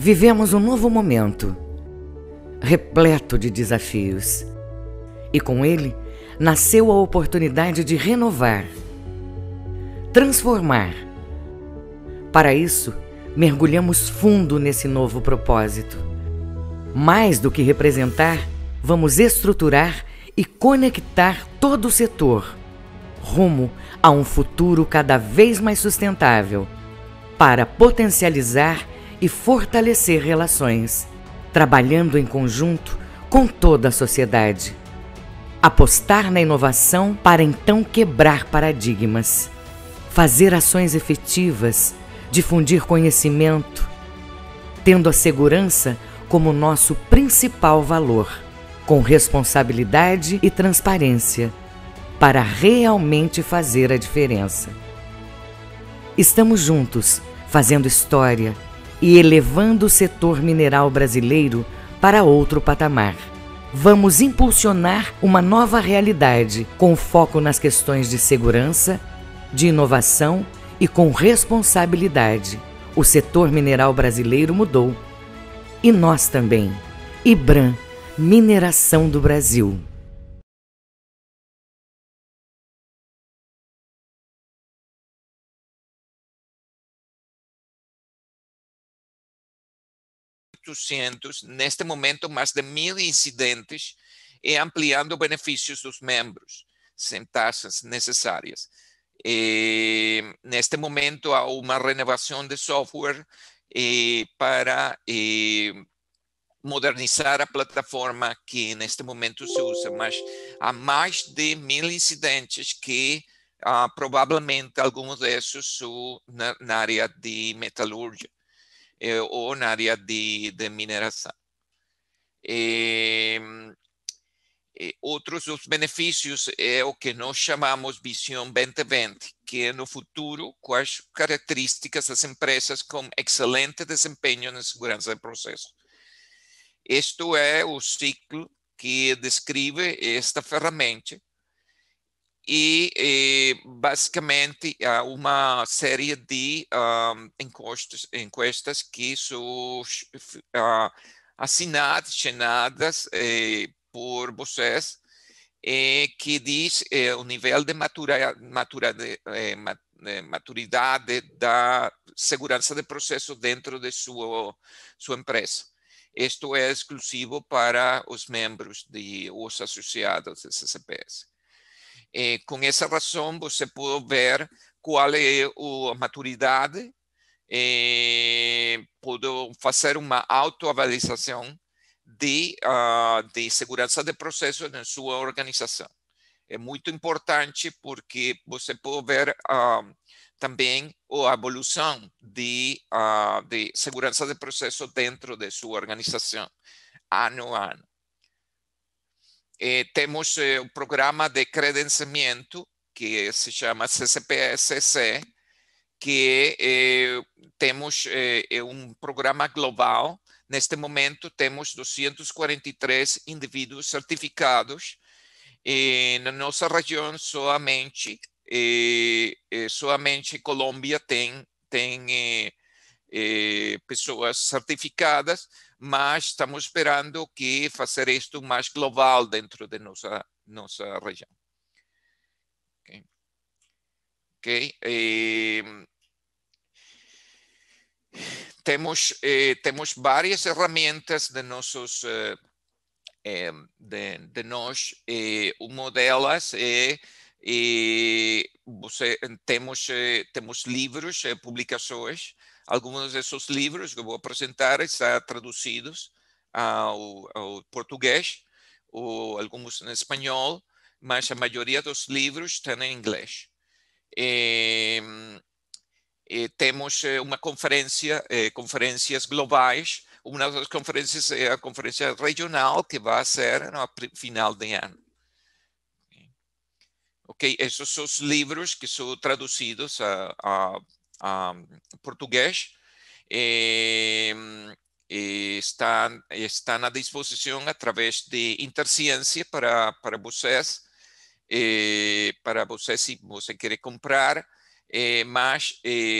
Vivemos um novo momento, repleto de desafios. E com ele, nasceu a oportunidade de renovar, transformar. Para isso, mergulhamos fundo nesse novo propósito. Mais do que representar, vamos estruturar e conectar todo o setor, rumo a um futuro cada vez mais sustentável, para potencializar e fortalecer relações, trabalhando em conjunto com toda a sociedade. Apostar na inovação para então quebrar paradigmas, fazer ações efetivas, difundir conhecimento, tendo a segurança como nosso principal valor, com responsabilidade e transparência, para realmente fazer a diferença. Estamos juntos, fazendo história e elevando o setor mineral brasileiro para outro patamar. Vamos impulsionar uma nova realidade com foco nas questões de segurança, de inovação e com responsabilidade. O setor mineral brasileiro mudou. E nós também. IBRAM, Mineração do Brasil. Neste momento, mais de 1.000 incidentes e ampliando benefícios dos membros, sem taxas necessárias. Neste momento, há uma renovação de software para modernizar a plataforma que neste momento se usa, mas há mais de 1.000 incidentes que provavelmente alguns desses são na área de metalúrgia ou na área de mineração. Outros dos benefícios é o que nós chamamos Visão 2020, que é no futuro quais características das empresas com excelente desempenho na segurança de processo. Isto é o ciclo que descreve esta ferramenta e basicamente há uma série de encuestas que são assinadas por vocês que diz o nível de maturidade da segurança de processo dentro de sua empresa. Isto é exclusivo para os membros os associados do CCPS. Com essa razão, você pode ver qual é a maturidade, pode fazer uma autoavaliação de segurança de processo na sua organização. É muito importante porque você pode ver também a evolução de segurança de processo dentro de sua organização, ano a ano. Temos um programa de credenciamento que se chama CCPSC, que temos um programa global. Neste momento, temos 243 indivíduos certificados. Na nossa região, somente Colômbia tem pessoas certificadas, mas estamos esperando que fazer isto mais global dentro de nossa região. Okay. Temos várias ferramentas de nossos de nós. Uma delas é temos livros, publicações. Alguns desses livros que eu vou apresentar estão traduzidos ao português, ou alguns em espanhol, mas a maioria dos livros estão em inglês. Temos uma conferências globais. Uma das conferências é a conferência regional, que vai ser no final de ano. Ok, esses são os livros que são traduzidos a português. Estão à disposição através de Interciência para vocês, se você quer comprar, mas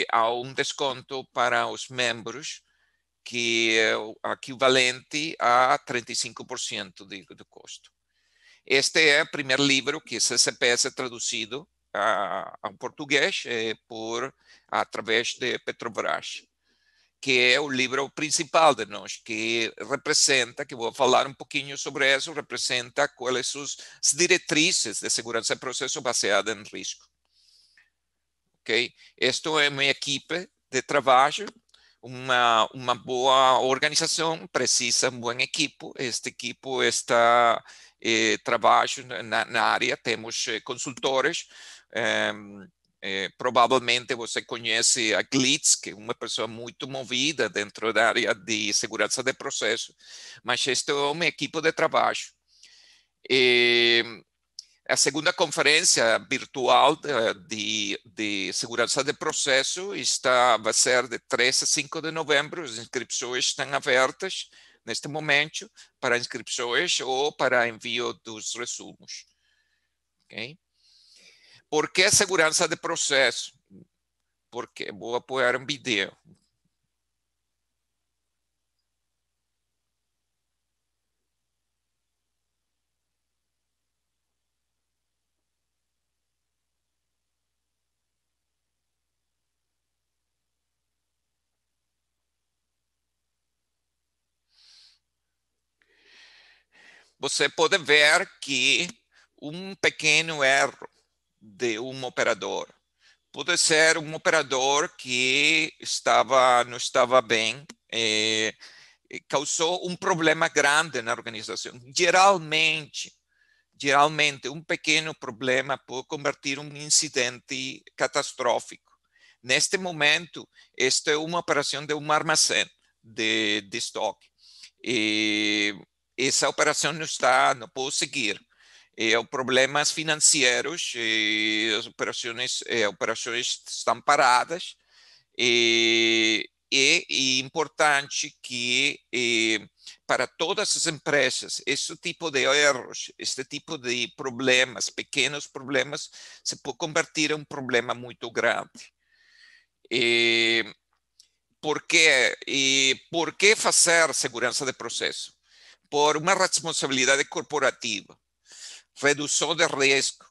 há um desconto para os membros que é o equivalente a 35% do custo. Este é o primeiro livro que CCPS é traduzido ao português através de Petrobras, que é o livro principal de nós, que representa, que vou falar um pouquinho sobre isso, representa quais são as diretrizes de segurança de processo baseada em risco. Ok? Esta é uma equipe de trabalho, uma boa organização precisa um bom equipo. Este equipo está trabalho na área, temos consultores. Provavelmente você conhece a Glitz, que é uma pessoa muito movida dentro da área de segurança de processo, mas este é uma equipe de trabalho. A segunda conferência virtual de segurança de processo vai ser de 3 a 5 de novembro. As inscrições estão abertas neste momento para inscrições ou para envio dos resumos. Okay? Por que segurança de processo? Porque vou apoiar um vídeo. Você pode ver que um pequeno erro de um operador pode ser um operador que não estava bem, causou um problema grande na organização. Geralmente, um pequeno problema pode convertir um incidente catastrófico. Neste momento, esta é uma operação de um armazém de estoque. Essa operação não pode seguir. Problemas financeiros, as operações estão paradas. É importante que para todas as empresas, esse tipo de erros, este tipo de problemas, pequenos problemas, se pode convertir em um problema muito grande. Por que fazer segurança de processo? Por uma responsabilidade corporativa, redução de risco,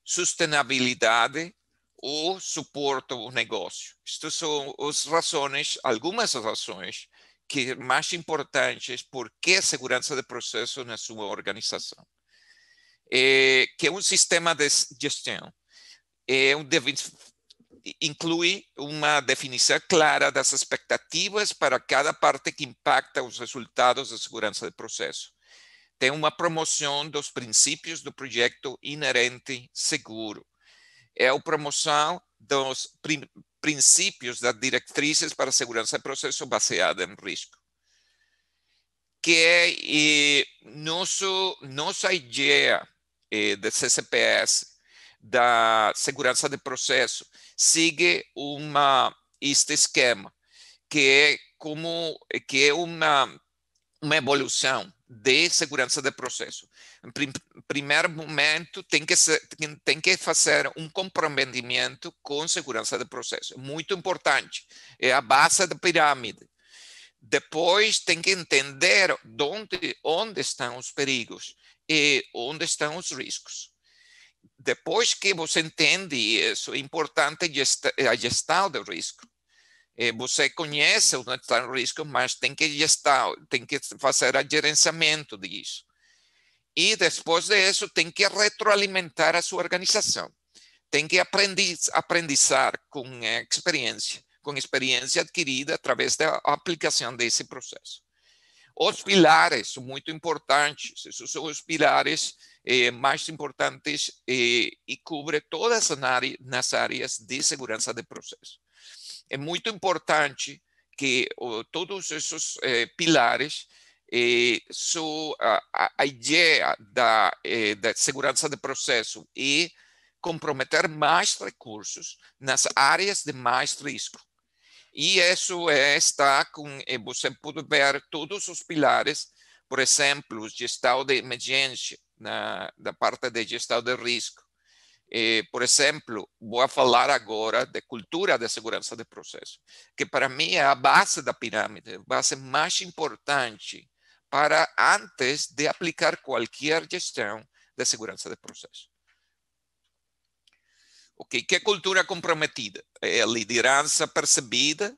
sustentabilidade ou suporte ao negócio. Estas são algumas razões que mais importantes por que segurança de processo na sua organização. Que é um sistema de gestão. Inclui uma definição clara das expectativas para cada parte que impacta os resultados da segurança de processo. Tem uma promoção dos princípios do projeto inerente seguro. É a promoção dos princípios das diretrizes para a segurança de processo baseada em risco. Que é nossa ideia de CCPS, da segurança de processo, sigue este esquema, que é uma evolução de segurança de processo. Em primeiro momento, tem que fazer um comprometimento com segurança de processo. Muito importante. É a base da pirâmide. Depois, tem que entender onde estão os perigos e onde estão os riscos. Depois que você entende isso, é importante a gestão do risco. Você conhece onde está o risco, mas tem que fazer o gerenciamento disso. E depois disso, tem que retroalimentar a sua organização. Tem que aprendizar com experiência adquirida através da aplicação desse processo. Os pilares são muito importantes. Esses são os pilares mais importantes e cobrem todas as áreas de segurança de processo. É muito importante que todos esses pilares são a ideia da segurança de processo e comprometer mais recursos nas áreas de mais risco. E isso está você pode ver todos os pilares, por exemplo, gestão de emergência, da parte de gestão de risco, Por exemplo, vou falar agora de cultura de segurança de processo, que para mim é a base da pirâmide, a base mais importante para antes de aplicar qualquer gestão de segurança de processo. Okay. Que é cultura comprometida? É liderança percebida,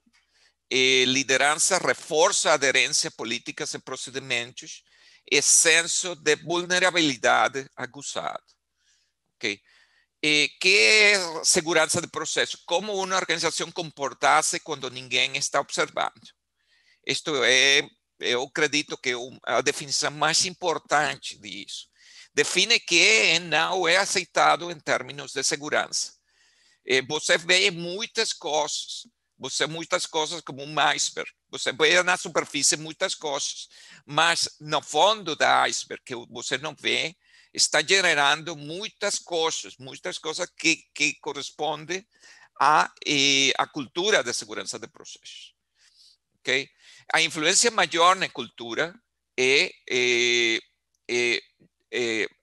liderança reforça a aderência a políticas e procedimentos, e senso de vulnerabilidade aguçado. Okay. Que é segurança de processo? Como uma organização comportar-se quando ninguém está observando. Isto é, eu acredito que é a definição mais importante disso. Define que não é aceitado em termos de segurança. Você vê muitas coisas como um iceberg. Você vê na superfície muitas coisas, mas no fundo da iceberg, que você não vê, está gerando muitas coisas que correspondem à cultura de segurança de processos. Okay? A influência maior na cultura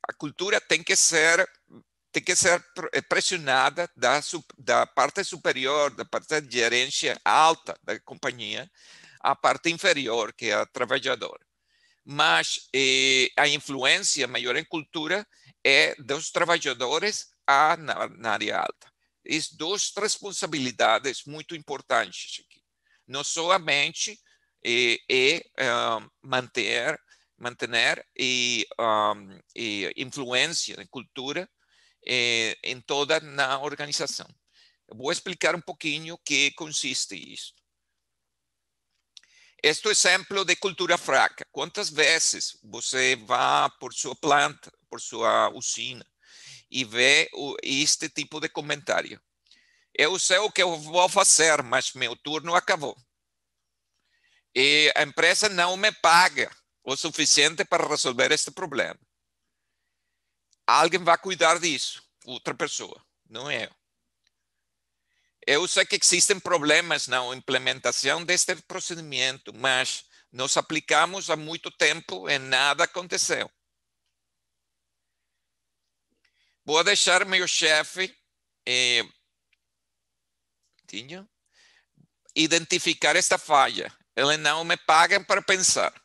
a cultura tem que ser pressionada da parte superior, da parte de gerência alta da companhia, à parte inferior, que é a trabalhadora. Mas a influência maior em cultura é dos trabalhadores na área alta. Essas duas responsabilidades muito importantes aqui. Não somente manter influência em cultura em toda a organização. Eu vou explicar um pouquinho o que consiste isso. Este é o exemplo de cultura fraca. Quantas vezes você vai por sua planta, por sua usina, e vê este tipo de comentário? Eu sei o que eu vou fazer, mas meu turno acabou. E a empresa não me paga o suficiente para resolver este problema. Alguém vai cuidar disso, outra pessoa, não eu. Eu sei que existem problemas na implementação deste procedimento, mas nós aplicamos há muito tempo e nada aconteceu. Vou deixar meu chefe identificar esta falha. Ele não me paga para pensar.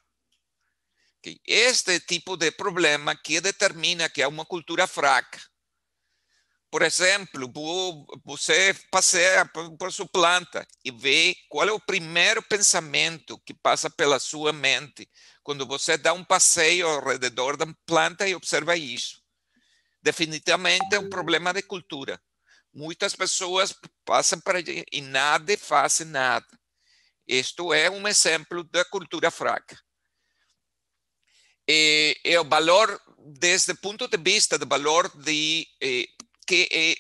Este tipo de problema que determina que há uma cultura fraca. Por exemplo, você passeia por sua planta e vê qual é o primeiro pensamento que passa pela sua mente quando você dá um passeio ao redor da planta e observa isso. Definitivamente é um problema de cultura. Muitas pessoas passam para allí e nada fazem nada. Isto é um exemplo da cultura fraca. E o valor, desde o ponto de vista do valor de que,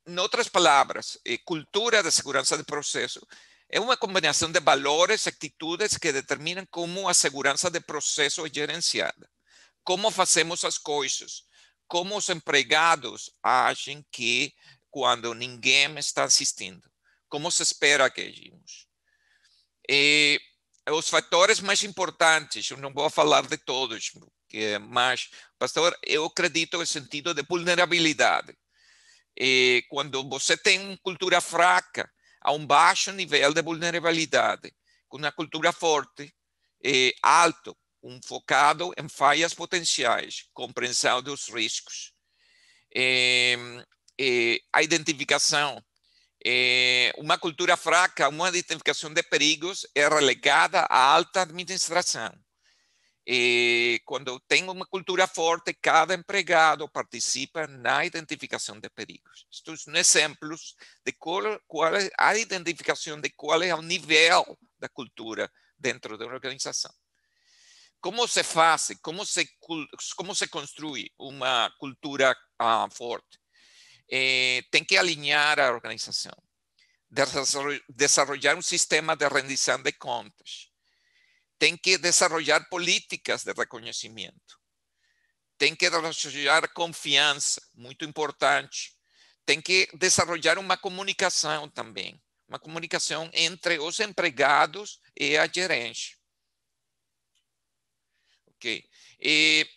em outras palavras, cultura de segurança de processo é uma combinação de valores e atitudes que determinam como a segurança de processo é gerenciada, como fazemos as coisas, como os empregados agem quando ninguém está assistindo, como se espera que agimos. Os fatores mais importantes, eu não vou falar de todos, mas, pastor, eu acredito no sentido de vulnerabilidade. Quando você tem uma cultura fraca, há um baixo nível de vulnerabilidade. Com uma cultura forte, alto, focado em falhas potenciais, compreensão dos riscos. A identificação. Uma cultura fraca, uma identificação de perigos é relegada à alta administração. Quando tem uma cultura forte, cada empregado participa na identificação de perigos. Estes são exemplos de qual é a identificação de qual é o nível da cultura dentro da organização. Como se faz, como se construi uma cultura forte? Tem que alinhar a organização, desarrollar um sistema de rendição de contas, tem que desarrollar políticas de reconhecimento, tem que desarrollar confiança, muito importante, tem que desarrollar uma comunicação também, uma comunicação entre os empregados e a gerência. Ok?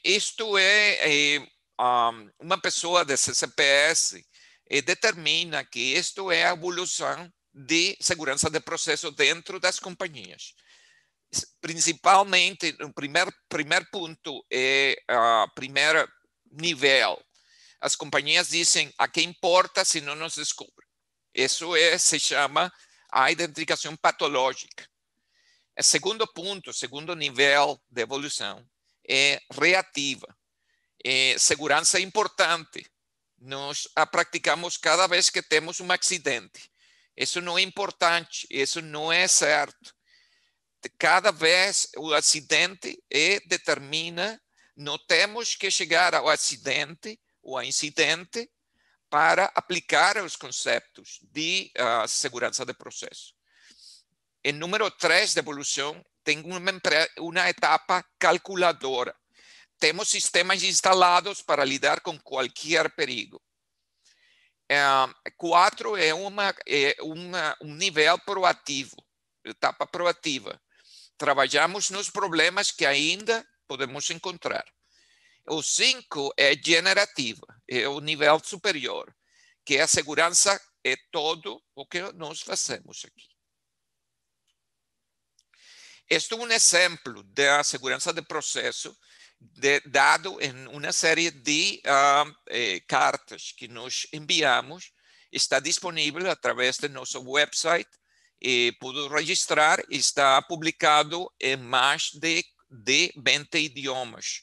Isto é uma pessoa de CCPS determina que isto é a evolução de segurança de processo dentro das companhias. Principalmente, o primeiro ponto é o primeiro nível. As companhias dizem a quem importa se não nos descobre. Isso se chama a identificação patológica. O segundo ponto, segundo nível de evolução, é reativa. Segurança é importante. Nós a praticamos cada vez que temos um acidente. Isso não é importante, isso não é certo. Cada vez o acidente determina, não temos que chegar ao acidente ou ao incidente para aplicar os conceitos de segurança de processo. Em número 3 de evolução, tem uma etapa calculadora. Temos sistemas instalados para lidar com qualquer perigo. 4 é um nível proativo, etapa proativa. Trabalhamos nos problemas que ainda podemos encontrar. O 5 é generativa, é o nível superior, que a segurança é todo o que nós fazemos aqui. Este é um exemplo da segurança de processo dado em uma série de cartas que nós enviamos. Está disponível através do nosso website. Pude registrar, está publicado em mais de 20 idiomas.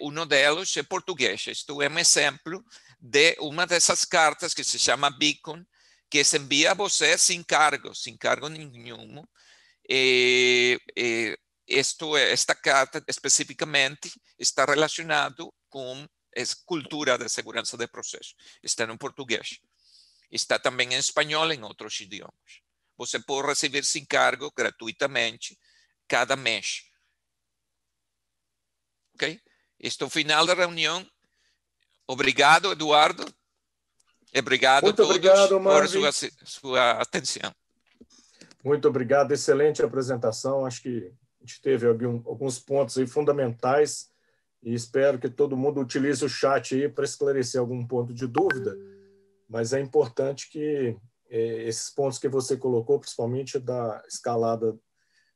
Um deles é português. Isto é um exemplo de uma dessas cartas que se chama Beacon, que se envia a você sem cargo nenhum. Esta carta especificamente está relacionado com a cultura de segurança de processo. Está em português. Está também em espanhol e em outros idiomas. Você pode receber sem cargo, gratuitamente, cada mês. Ok? Este é o final da reunião. Obrigado, Eduardo. Obrigado a todos por sua atenção. Muito obrigado, excelente apresentação. Acho que a gente teve alguns pontos aí fundamentais e espero que todo mundo utilize o chat aí para esclarecer algum ponto de dúvida, mas é importante que esses pontos que você colocou, principalmente da escalada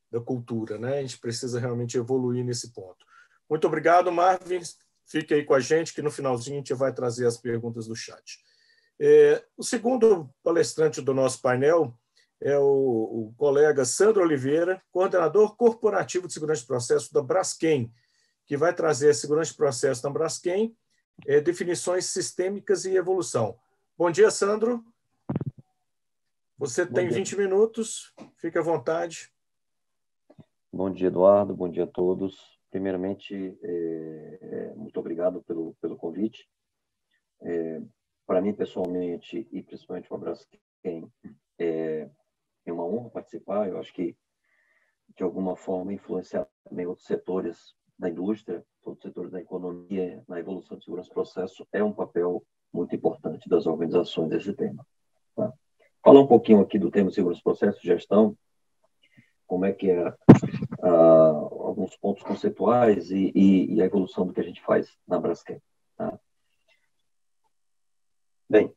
da cultura, né? A gente precisa realmente evoluir nesse ponto. Muito obrigado, Marvin. Fique aí com a gente, que no finalzinho a gente vai trazer as perguntas do chat. O segundo palestrante do nosso painel é o colega Sandro Oliveira, coordenador corporativo de segurança de processo da Braskem, que vai trazer a segurança de processo da Braskem, definições sistêmicas e evolução. Bom dia, Sandro. Você tem 20 minutos, fique à vontade. Bom dia, Eduardo, bom dia a todos. Primeiramente, muito obrigado pelo convite. Para mim, pessoalmente, e principalmente para a Braskem, é uma honra participar. Eu acho que, de alguma forma, influenciar também outros setores da indústria, outros setores da economia, na evolução de segurança do processo, é um papel muito importante das organizações desse tema. Tá? Falar um pouquinho aqui do tema segurança do processo, gestão, como é que é alguns pontos conceituais e a evolução do que a gente faz na Braskem. Tá? Bem,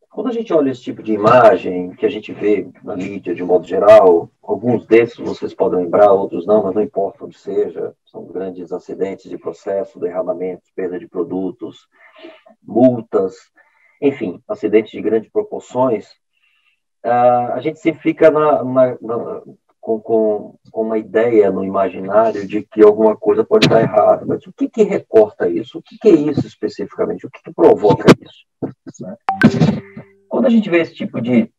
quando a gente olha esse tipo de imagem que a gente vê na mídia de um modo geral, alguns desses vocês podem lembrar, outros não, mas não importa onde seja, são grandes acidentes de processo, derramamentos, perda de produtos, multas, enfim, acidentes de grandes proporções. A gente sempre fica com uma ideia no imaginário de que alguma coisa pode estar errada, mas o que recorta isso? O que é isso especificamente? O que provoca isso? Né? Quando a gente vê esse tipo de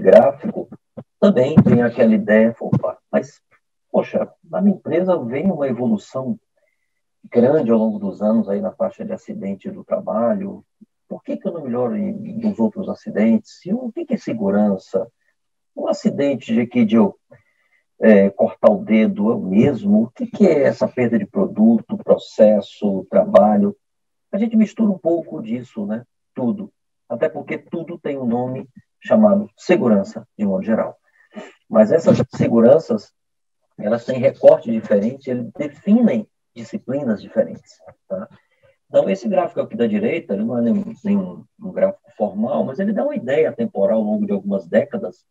gráfico, também tem aquela ideia, mas, poxa, na minha empresa vem uma evolução grande ao longo dos anos aí na faixa de acidente do trabalho. Por que eu não melhoro nos outros acidentes? E o que é segurança? Um acidente de eu cortar o dedo eu mesmo, o que é essa perda de produto, processo, trabalho? A gente mistura um pouco disso, né? Tudo. Até porque tudo tem um nome chamado segurança, de modo geral. Mas essas seguranças, elas têm recorte diferente, eles definem disciplinas diferentes. Tá? Então, esse gráfico aqui da direita, ele não é nenhum gráfico formal, mas ele dá uma ideia temporal ao longo de algumas décadas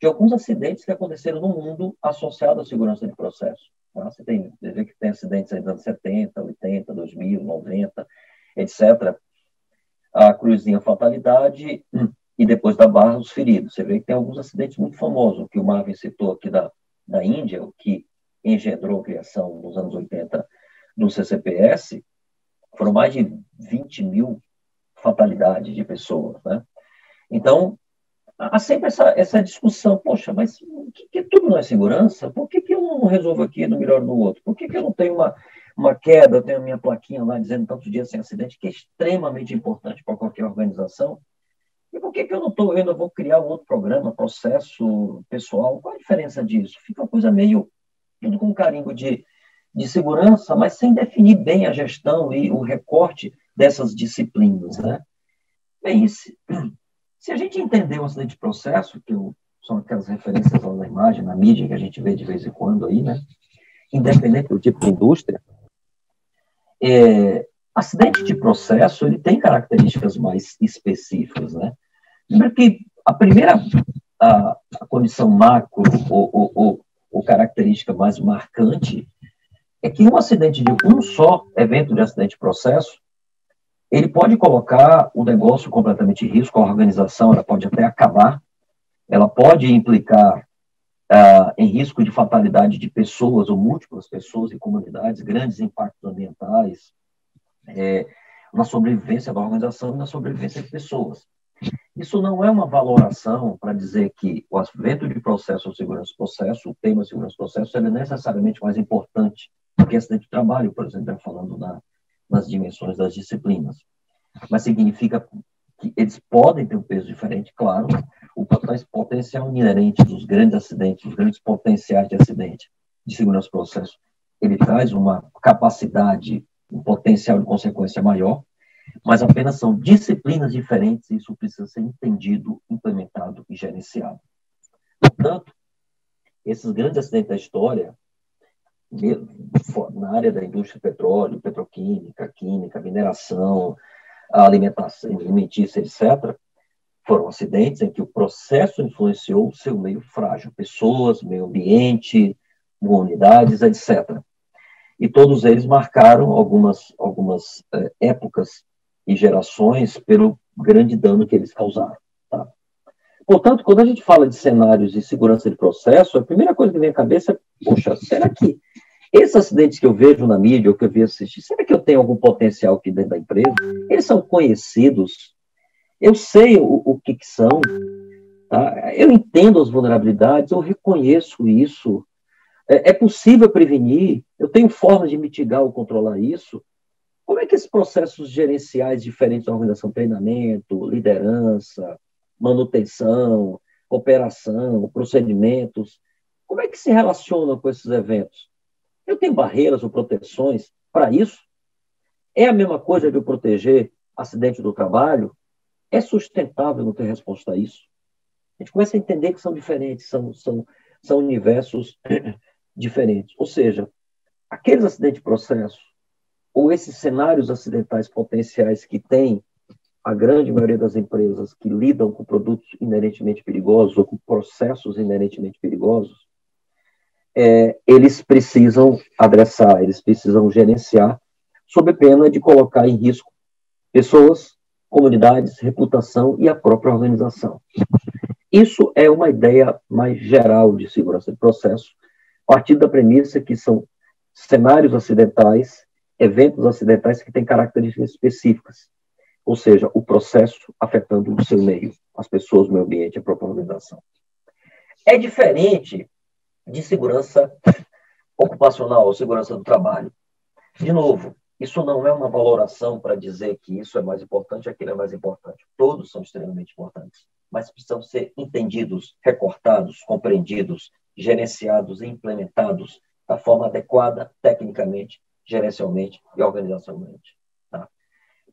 de alguns acidentes que aconteceram no mundo associados à segurança de processo. Tá? Você vê que tem acidentes aí dos anos 70, 80, 2000, 90, etc. A cruzinha fatalidade e depois da barra os feridos. Você vê que tem alguns acidentes muito famosos, que o Marvin citou aqui da Índia, o que engendrou a criação nos anos 80 do CCPS, foram mais de 20 mil fatalidades de pessoas, né? Então, há sempre essa discussão, poxa, mas que tudo não é segurança? Por que eu não resolvo aqui no melhor no outro? Por que eu não tenho uma queda, eu tenho a minha plaquinha lá dizendo tantos dias sem acidente, que é extremamente importante para qualquer organização? E por que eu não estou vendo, eu vou criar um outro programa, processo pessoal? Qual a diferença disso? Fica uma coisa meio, tudo com carimbo de segurança, mas sem definir bem a gestão e o recorte dessas disciplinas, né? Bem, se a gente entender o acidente de processo, que são aquelas referências lá na imagem, na mídia, que a gente vê de vez em quando aí, né? Independente do tipo de indústria, acidente de processo, ele tem características mais específicas, né? Lembra que a primeira a condição macro ou característica mais marcante é que um acidente de um só evento de acidente de processo, ele pode colocar o negócio completamente em risco, a organização ela pode até acabar, ela pode implicar em risco de fatalidade de pessoas ou múltiplas pessoas e comunidades, grandes impactos ambientais, na sobrevivência da organização e na sobrevivência de pessoas. Isso não é uma valoração para dizer que o evento de processo ou segurança do processo, o tema segurança do processo, ele é necessariamente mais importante do que acidente de trabalho, por exemplo, falando nas dimensões das disciplinas. Mas significa que eles podem ter um peso diferente, claro, o potencial inerente dos grandes acidentes, os grandes potenciais de acidente de segurança do processo, ele traz uma capacidade, um potencial de consequência maior, mas apenas são disciplinas diferentes e isso precisa ser entendido, implementado e gerenciado. Portanto, esses grandes acidentes da história, na área da indústria de petróleo, petroquímica, química, mineração, alimentação, alimentícia, etc., foram acidentes em que o processo influenciou o seu meio frágil, pessoas, meio ambiente, comunidades, etc. E todos eles marcaram algumas épocas e gerações pelo grande dano que eles causaram. Tá? Portanto, quando a gente fala de cenários de segurança de processo, a primeira coisa que vem à cabeça é, poxa, será que esses acidentes que eu vejo na mídia, ou que eu vi assistir, será que eu tenho algum potencial aqui dentro da empresa? Eles são conhecidos, eu sei o que são, tá? Eu entendo as vulnerabilidades, eu reconheço isso, é possível prevenir, eu tenho formas de mitigar ou controlar isso. Como é que esses processos gerenciais diferentes da organização, treinamento, liderança, manutenção, operação, procedimentos, como é que se relacionam com esses eventos? Eu tenho barreiras ou proteções para isso? É a mesma coisa de eu proteger acidente do trabalho? É sustentável não ter resposta a isso? A gente começa a entender que são diferentes, são universos diferentes. Ou seja, aqueles acidentes de processo ou esses cenários acidentais potenciais que tem a grande maioria das empresas que lidam com produtos inerentemente perigosos ou com processos inerentemente perigosos, eles precisam adressar, eles precisam gerenciar, sob pena de colocar em risco pessoas, comunidades, reputação e a própria organização. Isso é uma ideia mais geral de segurança de processo, a partir da premissa que são cenários acidentais, eventos acidentais que têm características específicas, ou seja, o processo afetando o seu meio, as pessoas, o meio ambiente, a própria organização. É diferente de segurança ocupacional ou segurança do trabalho. De novo, isso não é uma valoração para dizer que isso é mais importante, aquilo é mais importante. Todos são extremamente importantes, mas precisam ser entendidos, recortados, compreendidos, gerenciados e implementados da forma adequada, tecnicamente, gerencialmente e organizacionalmente. Tá?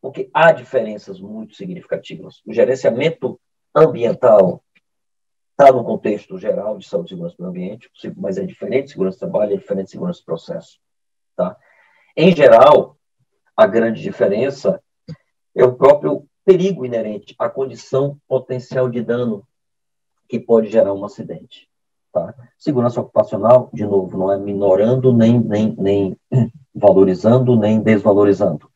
Porque há diferenças muito significativas. O gerenciamento ambiental está no contexto geral de saúde e segurança do ambiente, mas é diferente de segurança do trabalho, é diferente de segurança do processo. Tá? Em geral, a grande diferença é o próprio perigo inerente, a condição potencial de dano que pode gerar um acidente. Tá? Segurança ocupacional, de novo, não é minorando, nem valorizando, nem desvalorizando,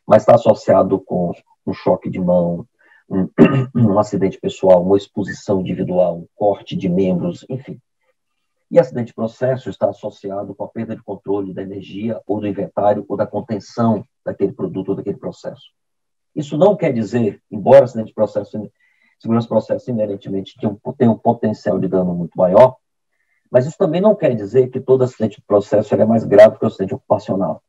mas está associado com um choque de mão, um acidente pessoal, uma exposição individual, um corte de membros, enfim. E acidente de processo está associado com a perda de controle da energia ou do inventário ou da contenção daquele produto ou daquele processo. Isso não quer dizer, embora acidente de processo, segurança de processo inerentemente tenha um potencial de dano muito maior, mas isso também não quer dizer que todo acidente de processo é mais grave que o acidente ocupacional.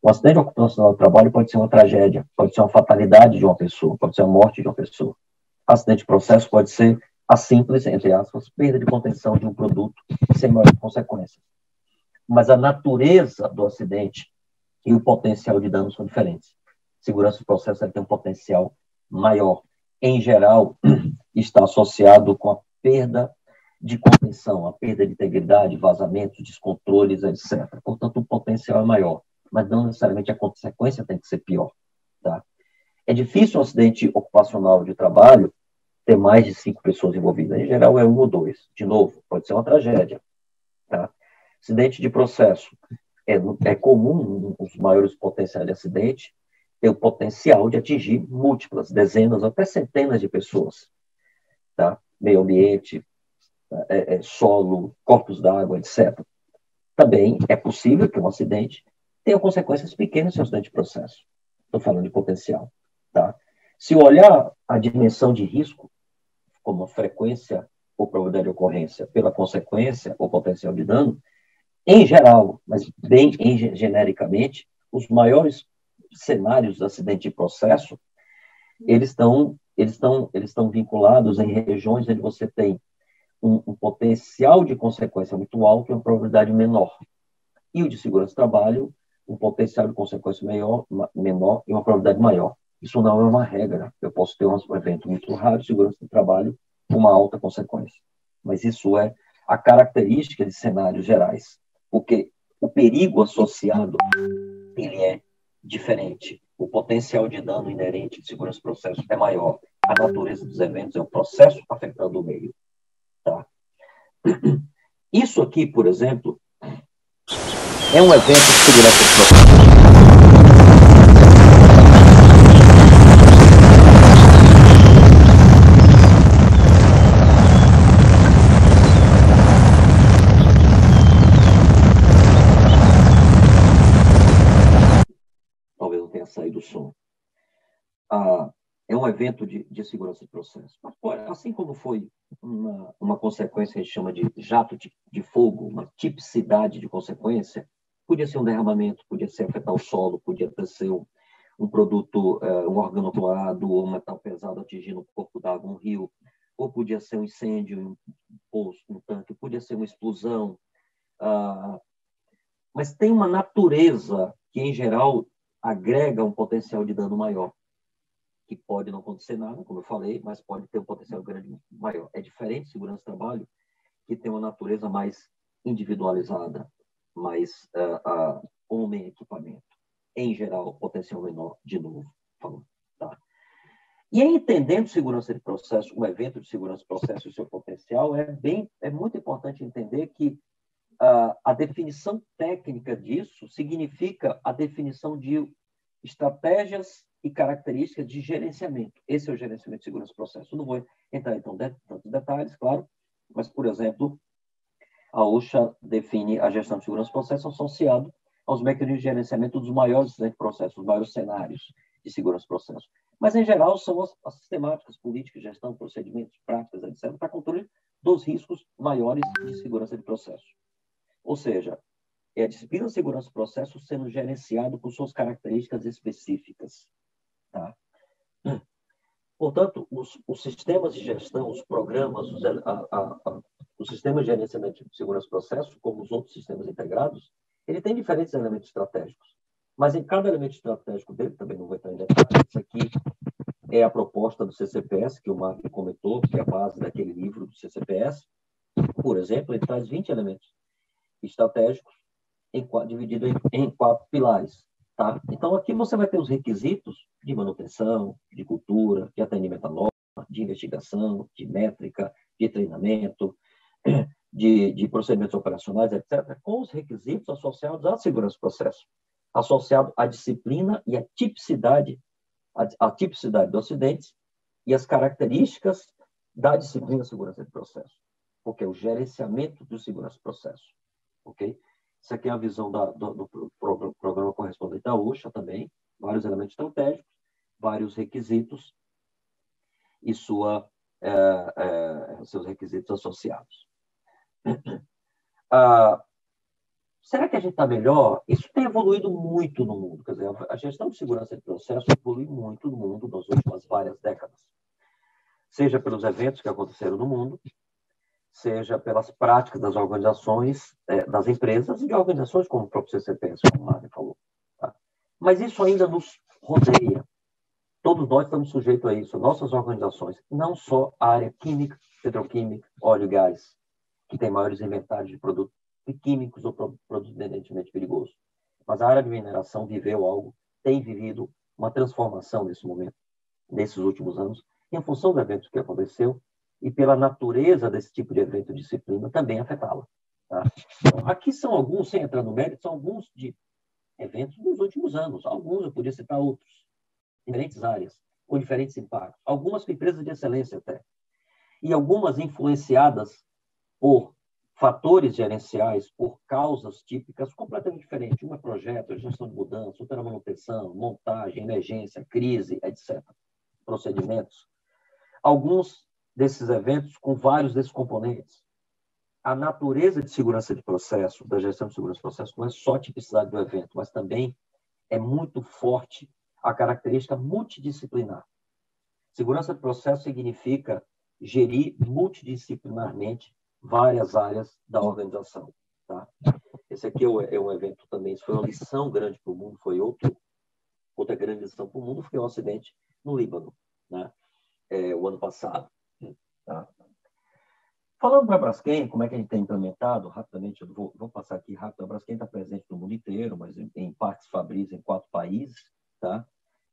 Um acidente ocupacional do trabalho pode ser uma tragédia, pode ser uma fatalidade de uma pessoa, pode ser a morte de uma pessoa. Acidente de processo pode ser a simples, entre aspas, perda de contenção de um produto sem maiores consequências. Mas a natureza do acidente e o potencial de dano são diferentes. Segurança do processo tem um potencial maior. Em geral, está associado com a perda de contenção, a perda de integridade, vazamentos, descontroles, etc. Portanto, o potencial é maior, mas não necessariamente a consequência tem que ser pior. Tá? É difícil um acidente ocupacional de trabalho ter mais de 5 pessoas envolvidas. Em geral, é 1 ou 2. De novo, pode ser uma tragédia. Tá? Acidente de processo. É comum, os maiores potenciais de acidente, ter o potencial de atingir múltiplas, dezenas, até centenas de pessoas. Tá? Meio ambiente, solo, corpos d'água, etc. Também é possível que um acidente tenha consequências pequenas no acidente de processo. Estou falando de potencial. Tá? Se olhar a dimensão de risco, como a frequência ou probabilidade de ocorrência pela consequência ou potencial de dano, em geral, mas bem genericamente, os maiores cenários de acidente de processo, eles estão vinculados em regiões onde você tem um potencial de consequência muito alto e uma probabilidade menor. E o de segurança do trabalho, um potencial de consequência menor e uma probabilidade maior. Isso não é uma regra. Eu posso ter um evento muito raro de segurança do trabalho com uma alta consequência. Mas isso é a característica de cenários gerais. Porque o perigo associado, ele é diferente. O potencial de dano inerente de segurança do processo é maior. A natureza dos eventos é um processo afetando o meio. Tá? Isso aqui, por exemplo, é um evento de segurança do processo. Talvez não tenha saído o som. É um evento de segurança de processo. Assim como foi uma consequência que a gente chama de jato de fogo, uma tipicidade de consequência, podia ser um derramamento, podia ser afetar o solo, podia ser um produto, um organoclorado ou um metal pesado atingindo o corpo d'água, um rio, ou podia ser um incêndio, um poço, um tanque, podia ser uma explosão. Mas tem uma natureza que, em geral, agrega um potencial de dano maior, que pode não acontecer nada, como eu falei, mas pode ter um potencial grande maior. É diferente de segurança do trabalho, que tem uma natureza mais individualizada, mais homem equipamento. Em geral, potencial menor, de novo. Tá? E aí, entendendo segurança de processo, um evento de segurança de processo e o seu potencial, é muito importante entender que a definição técnica disso significa a definição de estratégias e características de gerenciamento. Esse é o gerenciamento de segurança do processo. Eu não vou entrar em tantos detalhes, claro, mas, por exemplo, a OSHA define a gestão de segurança do processo associado aos mecanismos de gerenciamento dos maiores processos, os maiores cenários de segurança do processo. Mas, em geral, são as sistemáticas, políticas, gestão, procedimentos, práticas, etc., para controle dos riscos maiores de segurança de processo. Ou seja, é a disciplina de segurança do processo sendo gerenciado por suas características específicas. Tá? Portanto, os sistemas de gestão, os programas, os sistemas de gerenciamento de segurança do processo, como os outros sistemas integrados, ele tem diferentes elementos estratégicos. Mas em cada elemento estratégico dele, também não vou entrar em detalhes, isso aqui é a proposta do CCPS, que o Mark comentou, que é a base daquele livro do CCPS. Por exemplo, ele traz 20 elementos estratégicos dividido em 4 pilares. Tá? Então, aqui você vai ter os requisitos de manutenção, de cultura, de atendimento à norma, de investigação, de métrica, de treinamento, de procedimentos operacionais, etc., com os requisitos associados à segurança do processo, associado à disciplina e à tipicidade dos acidentes e as características da disciplina de segurança de processo, porque é o gerenciamento do segurança do processo. Ok? Isso aqui é a visão do programa correspondente da OSHA também, vários elementos estratégicos, vários requisitos e seus requisitos associados. Será que a gente está melhor? Isso tem evoluído muito no mundo. Quer dizer, a gestão de segurança de processo evolui muito no mundo nas últimas várias décadas. Seja pelos eventos que aconteceram no mundo, seja pelas práticas das organizações, das empresas e de organizações como o próprio CCPS, como o Marvin falou. Tá? Mas isso ainda nos rodeia. Todos nós estamos sujeitos a isso. Nossas organizações, não só a área química, petroquímica, óleo e gás, que tem maiores inventários de produtos químicos ou produtos inerentemente perigosos. Mas a área de mineração tem vivido uma transformação nesse momento, nesses últimos anos, em função do evento que aconteceu e pela natureza desse tipo de evento de disciplina também afetá-la. Tá? Então, aqui são alguns, sem entrar no mérito, são alguns de eventos dos últimos anos. Alguns, eu podia citar outros, em diferentes áreas, com diferentes impactos. Algumas com empresas de excelência até. E algumas influenciadas por fatores gerenciais, por causas típicas completamente diferentes. Uma é projeto, gestão de mudança, outra é manutenção, montagem, emergência, crise, etc. Procedimentos. Alguns desses eventos com vários desses componentes. A natureza de segurança de processo, da gestão de segurança de processo, não é só a tipicidade do evento, mas também é muito forte a característica multidisciplinar. Segurança de processo significa gerir multidisciplinarmente várias áreas da organização. Tá? Esse aqui é um evento também, isso foi uma lição grande para o mundo, foi outra grande lição para o mundo, foi um acidente no Líbano, né? O ano passado. Tá? Falando para a Braskem, como é que a gente tem implementado, rapidamente, eu vou passar aqui rápido, a Braskem está presente no mundo inteiro, mas em parques fabris em 4 países. Tá?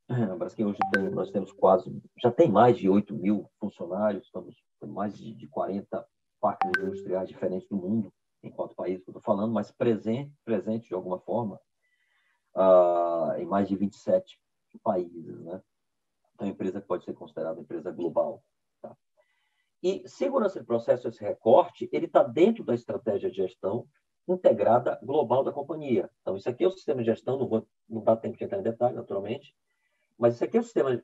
A Braskem hoje nós temos já tem mais de 8 mil funcionários, estamos com mais de 40 parques industriais diferentes do mundo, em 4 países que eu estou falando, mas presente de alguma forma em mais de 27 países. Né? Então, a empresa pode ser considerada empresa global. Tá? E segurança de processo, esse recorte, ele está dentro da estratégia de gestão integrada global da companhia. Então, isso aqui é o sistema de gestão, não dá tempo de entrar em detalhe, naturalmente, mas isso aqui é o sistema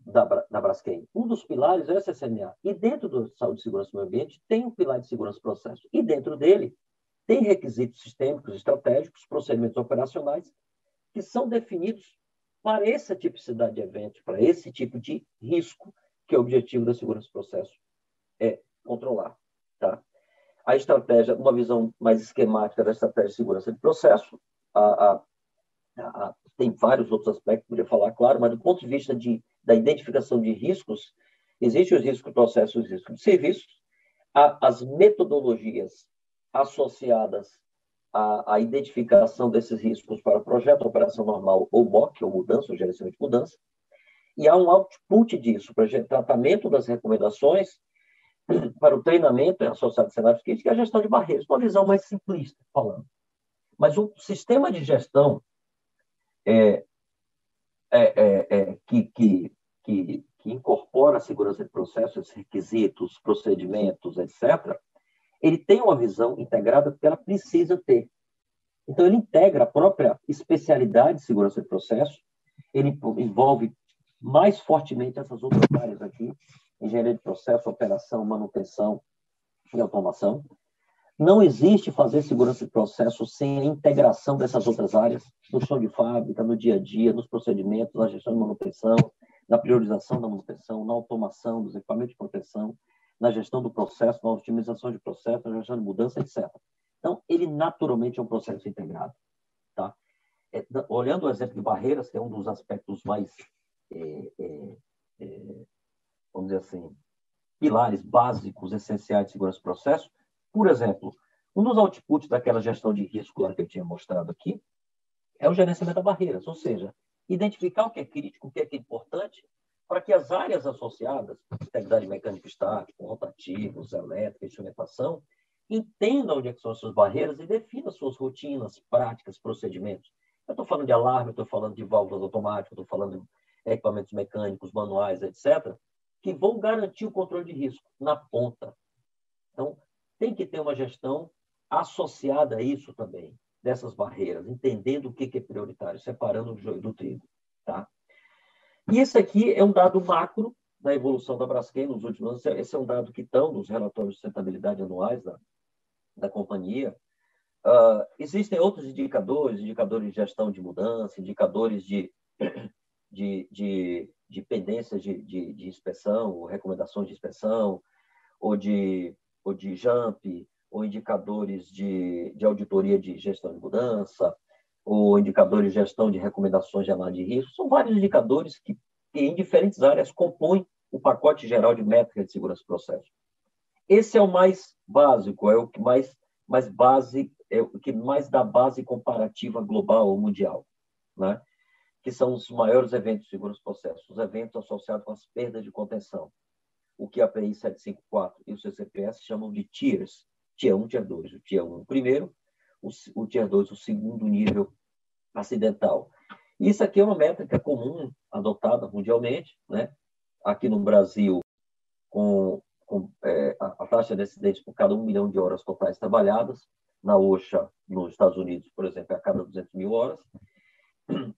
da Braskem. Um dos pilares é o SSMA. E dentro do Saúde e Segurança do Meio Ambiente tem um pilar de segurança do processo. E dentro dele tem requisitos sistêmicos, estratégicos, procedimentos operacionais que são definidos para essa tipicidade de evento, para esse tipo de risco, que é o objetivo da segurança do processo, é controlar. Tá? A estratégia, uma visão mais esquemática da estratégia de segurança de processo, tem vários outros aspectos, poderia falar, claro, mas do ponto de vista da identificação de riscos, existem os riscos de processo e os riscos de serviços, as metodologias associadas à identificação desses riscos para projeto, operação normal ou MOC, ou mudança, ou gerenciamento de mudança, e há um output disso para o tratamento das recomendações, para o treinamento associado a cenários críticos e a gestão de barreiras, uma visão mais simplista, falando. Mas o sistema de gestão que incorpora a segurança de processos, requisitos, procedimentos, etc., ele tem uma visão integrada porque ela precisa ter. Então, ele integra a própria especialidade de segurança de processo, ele envolve mais fortemente essas outras áreas aqui, engenharia de processo, operação, manutenção e automação. Não existe fazer segurança de processo sem a integração dessas outras áreas, no chão de fábrica, no dia a dia, nos procedimentos, na gestão de manutenção, na priorização da manutenção, na automação dos equipamentos de proteção, na gestão do processo, na otimização de processo, na gestão de mudança, etc. Então, ele naturalmente é um processo integrado. Tá? Olhando o exemplo de barreiras, que é um dos aspectos mais, vamos dizer assim, pilares básicos, essenciais de segurança do processo, por exemplo, Um dos outputs daquela gestão de risco lá que eu tinha mostrado aqui é o gerenciamento das barreiras, ou seja, identificar o que é crítico, o que é importante, para que as áreas associadas, integridade mecânica estática, rotativos, elétrica, instrumentação, entendam onde são as suas barreiras e definam suas rotinas, práticas, procedimentos. Eu estou falando de alarme, eu estou falando de válvulas automáticas, eu estou falando de equipamentos mecânicos, manuais, etc., que vão garantir o controle de risco na ponta. Então, tem que ter uma gestão associada a isso também, dessas barreiras, entendendo o que é prioritário, separando o joio do trigo. Tá? E esse aqui é um dado macro da evolução da Braskem nos últimos anos. Esse é um dado que estão nos relatórios de sustentabilidade anuais da companhia. Existem outros indicadores de gestão de mudança, indicadores de pendências de inspeção, ou recomendações de inspeção, ou de JAMP, ou indicadores de auditoria de gestão de mudança, ou indicadores de gestão de recomendações de análise de risco. São vários indicadores que em diferentes áreas compõem o pacote geral de métricas de segurança do processo. Esse é o mais básico, é o que mais dá base comparativa global ou mundial, né? Que são os maiores eventos de segurança do processo, os eventos associados com as perdas de contenção, o que a API 754 e o CCPS chamam de tiers, Tier 1, Tier 2. O Tier 1 o primeiro, o Tier 2 o segundo nível acidental. Isso aqui é uma métrica comum, adotada mundialmente, né? Aqui no Brasil, a taxa de acidentes por cada 1 milhão de horas totais trabalhadas, na OSHA, nos Estados Unidos, por exemplo, é a cada 200 mil horas.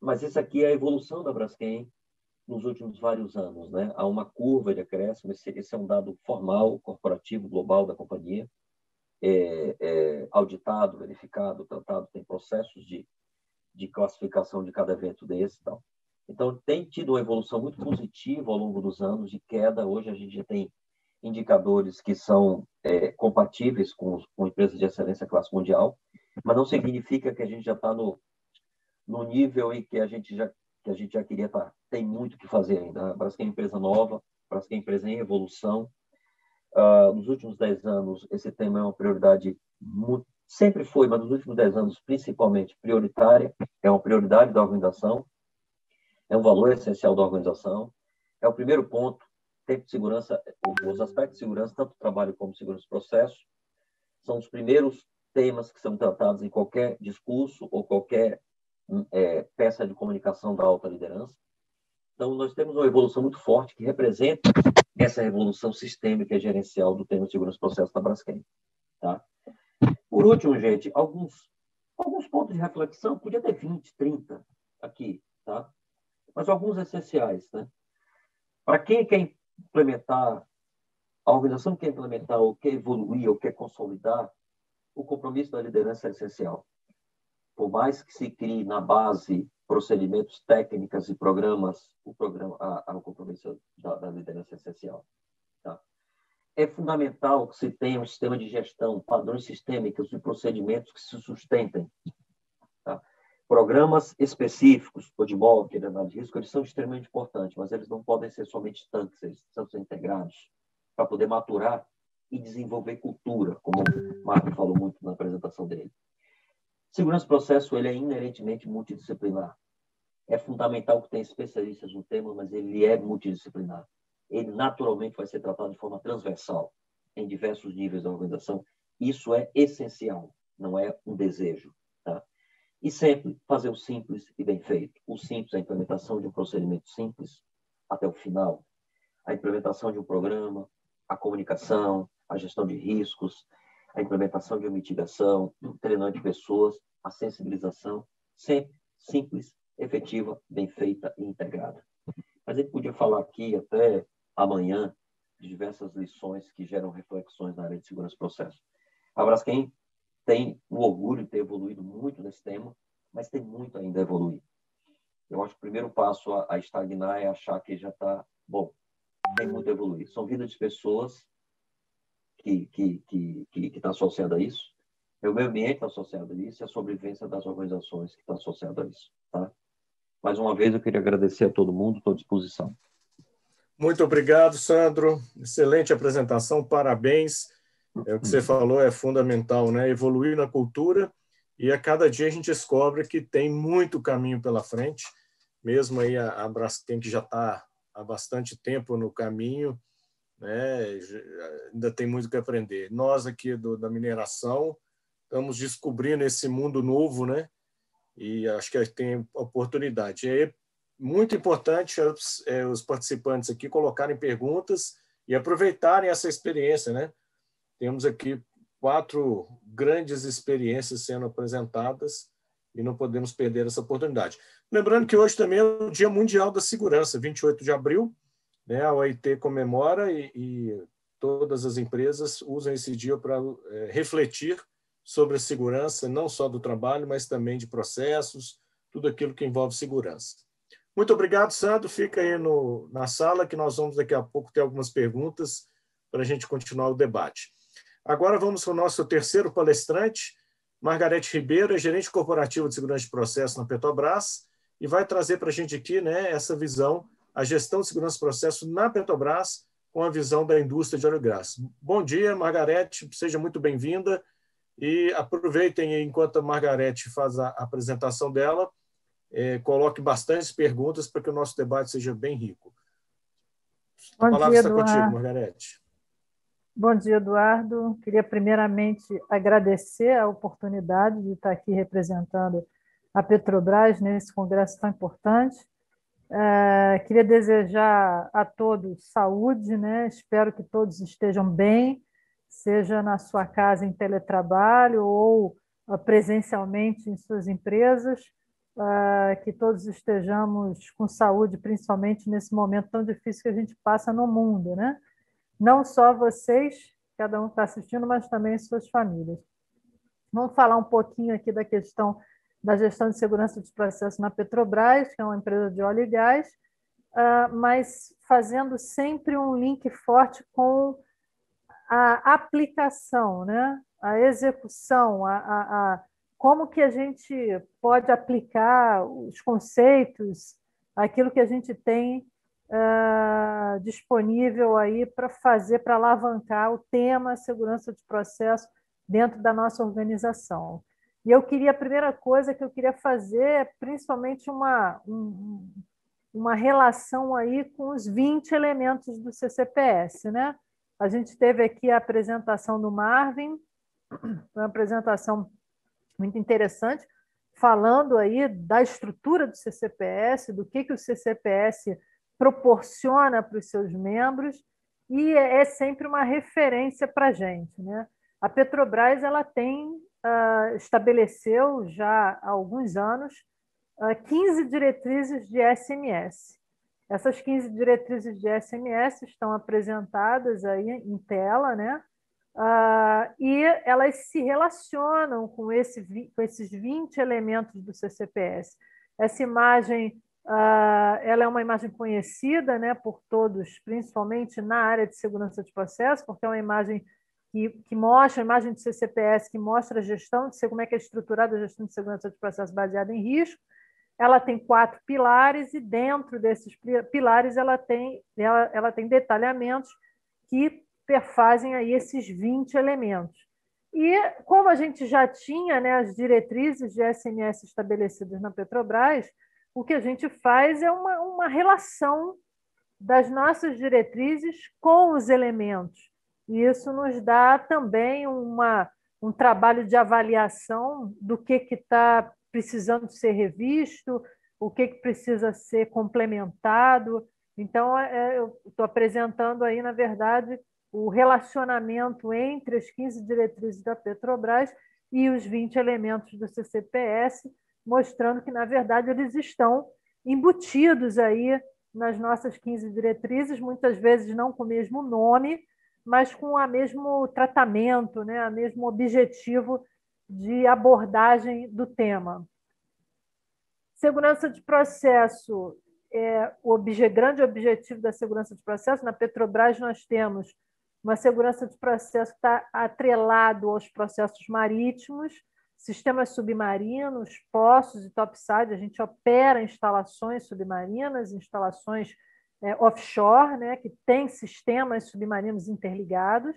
Mas isso aqui é a evolução da Braskem nos últimos vários anos, né? Há uma curva de acréscimo, esse é um dado formal, corporativo, global da companhia, auditado, verificado, tratado, tem processos de classificação de cada evento desse e tal. Então, tem tido uma evolução muito positiva ao longo dos anos de queda. Hoje a gente já tem indicadores que são compatíveis com empresas de excelência classe mundial, mas não significa que a gente já está no nível em que a gente já queria estar. Tem muito o que fazer ainda. A Braskem é empresa nova, a Braskem é empresa em evolução. Nos últimos 10 anos, esse tema é uma prioridade, sempre foi, mas nos últimos 10 anos, principalmente prioritária, é uma prioridade da organização, é um valor essencial da organização. É o primeiro ponto. Tempo de segurança, os aspectos de segurança, tanto trabalho como segurança do processo, são os primeiros temas que são tratados em qualquer discurso ou qualquer peça de comunicação da alta liderança. Então, nós temos uma evolução muito forte que representa essa revolução sistêmica e gerencial do tema de segurança do processo da Braskem. Tá? Por último, gente, alguns pontos de reflexão, podia ter 20, 30 aqui, tá? Mas alguns essenciais, né? Para quem quer implementar, a organização quer implementar ou quer evoluir ou quer consolidar, o compromisso da liderança é essencial. Por mais que se crie na base procedimentos, técnicas e programas, o compromisso da liderança é essencial. Tá? É fundamental que se tenha um sistema de gestão, padrões sistêmicos e procedimentos que se sustentem. Tá? Programas específicos, ou de MOC, de análise de risco, eles são extremamente importantes, mas eles não podem ser somente tanques, eles precisam ser integrados para poder maturar e desenvolver cultura, como o Marco falou muito na apresentação dele. Segurança do processo, ele é inerentemente multidisciplinar. É fundamental que tenha especialistas no tema, mas ele é multidisciplinar. Ele naturalmente vai ser tratado de forma transversal em diversos níveis da organização. Isso é essencial, não é um desejo. Tá? E sempre fazer o simples e bem feito. O simples é a implementação de um procedimento simples até o final. A implementação de um programa, a comunicação, a gestão de riscos, a implementação de uma mitigação, treinamento de pessoas, a sensibilização, sempre simples, efetiva, bem feita e integrada. Mas a gente podia falar aqui até amanhã de diversas lições que geram reflexões na área de segurança do processo. A Braskem tem o orgulho de ter evoluído muito nesse tema, mas tem muito ainda a evoluir. Eu acho que o primeiro passo a estagnar é achar que já está bom. Tem muito a evoluir. São vidas de pessoas que está associada a isso, é o meio ambiente está associado a isso, e a sobrevivência das organizações que está associada a isso. Tá? Mais uma vez, eu queria agradecer a todo mundo, estou à disposição. Muito obrigado, Sandro. Excelente apresentação, parabéns. O que você falou é fundamental, né? Evoluir na cultura, e a cada dia a gente descobre que tem muito caminho pela frente, mesmo aí a Braskem, que já está há bastante tempo no caminho, né? Ainda tem muito que aprender. Nós aqui da mineração estamos descobrindo esse mundo novo, né? E acho que tem oportunidade. É muito importante os participantes aqui colocarem perguntas e aproveitarem essa experiência, né? Temos aqui 4 grandes experiências sendo apresentadas e não podemos perder essa oportunidade. Lembrando que hoje também é o Dia Mundial da Segurança, 28 de abril, né? A OIT comemora e todas as empresas usam esse dia para refletir sobre a segurança, não só do trabalho, mas também de processos, tudo aquilo que envolve segurança. Muito obrigado, Sandro. Fica aí na sala, que nós vamos daqui a pouco ter algumas perguntas para a gente continuar o debate. Agora vamos para o nosso terceiro palestrante, Margarete Ribeiro, gerente corporativa de segurança de processo na Petrobras, e vai trazer para a gente aqui, né, essa visão, a gestão de segurança de processo na Petrobras, com a visão da indústria de óleo e gás. Bom dia, Margarete, seja muito bem-vinda, e aproveitem enquanto a Margarete faz a apresentação dela, coloque bastantes perguntas para que o nosso debate seja bem rico. A palavra está contigo, Margarete. Bom dia, Eduardo. Queria primeiramente agradecer a oportunidade de estar aqui representando a Petrobras nesse congresso tão importante. Queria desejar a todos saúde, né? Espero que todos estejam bem, seja na sua casa em teletrabalho ou presencialmente em suas empresas, que todos estejamos com saúde, principalmente nesse momento tão difícil que a gente passa no mundo, né? Não só vocês, cada um está assistindo, mas também suas famílias. Vamos falar um pouquinho aqui da questão da gestão de segurança dos processos na Petrobras, que é uma empresa de óleo e gás, mas fazendo sempre um link forte com a aplicação, né? A execução, como que a gente pode aplicar os conceitos, aquilo que a gente tem disponível aí para fazer, para alavancar o tema segurança de processo dentro da nossa organização. E a primeira coisa que eu queria fazer é principalmente uma relação aí com os 20 elementos do CCPS, né? A gente teve aqui a apresentação do Marvin, uma apresentação muito interessante, falando aí da estrutura do CCPS, do que o CCPS proporciona para os seus membros, e é sempre uma referência para a gente, né? A Petrobras ela estabeleceu já há alguns anos 15 diretrizes de SMS. Essas 15 diretrizes de SMS estão apresentadas aí em tela, né? E elas se relacionam com esses 20 elementos do CCPS. Essa imagem ela é uma imagem conhecida, né, por todos, principalmente na área de segurança de processo, porque é uma imagem que mostra, a imagem do CCPS, que mostra a gestão, como é que é estruturada a gestão de segurança de processo baseada em risco. Ela tem 4 pilares e dentro desses pilares ela tem detalhamentos que perfazem aí esses 20 elementos. E como a gente já tinha, né, as diretrizes de SMS estabelecidas na Petrobras, o que a gente faz é uma relação das nossas diretrizes com os elementos. E isso nos dá também um trabalho de avaliação do que está precisando ser revisto, o que precisa ser complementado. Então, eu estou apresentando aí, na verdade, o relacionamento entre as 15 diretrizes da Petrobras e os 20 elementos do CCPS, mostrando que, na verdade, eles estão embutidos aí nas nossas 15 diretrizes, muitas vezes não com o mesmo nome, mas com o mesmo tratamento, né, o mesmo objetivo de abordagem do tema. Segurança de processo é o grande objetivo da segurança de processo. Na Petrobras nós temos uma segurança de processo que está atrelado aos processos marítimos, sistemas submarinos, poços e topside. A gente opera instalações submarinas, instalações offshore, né, que têm sistemas submarinos interligados.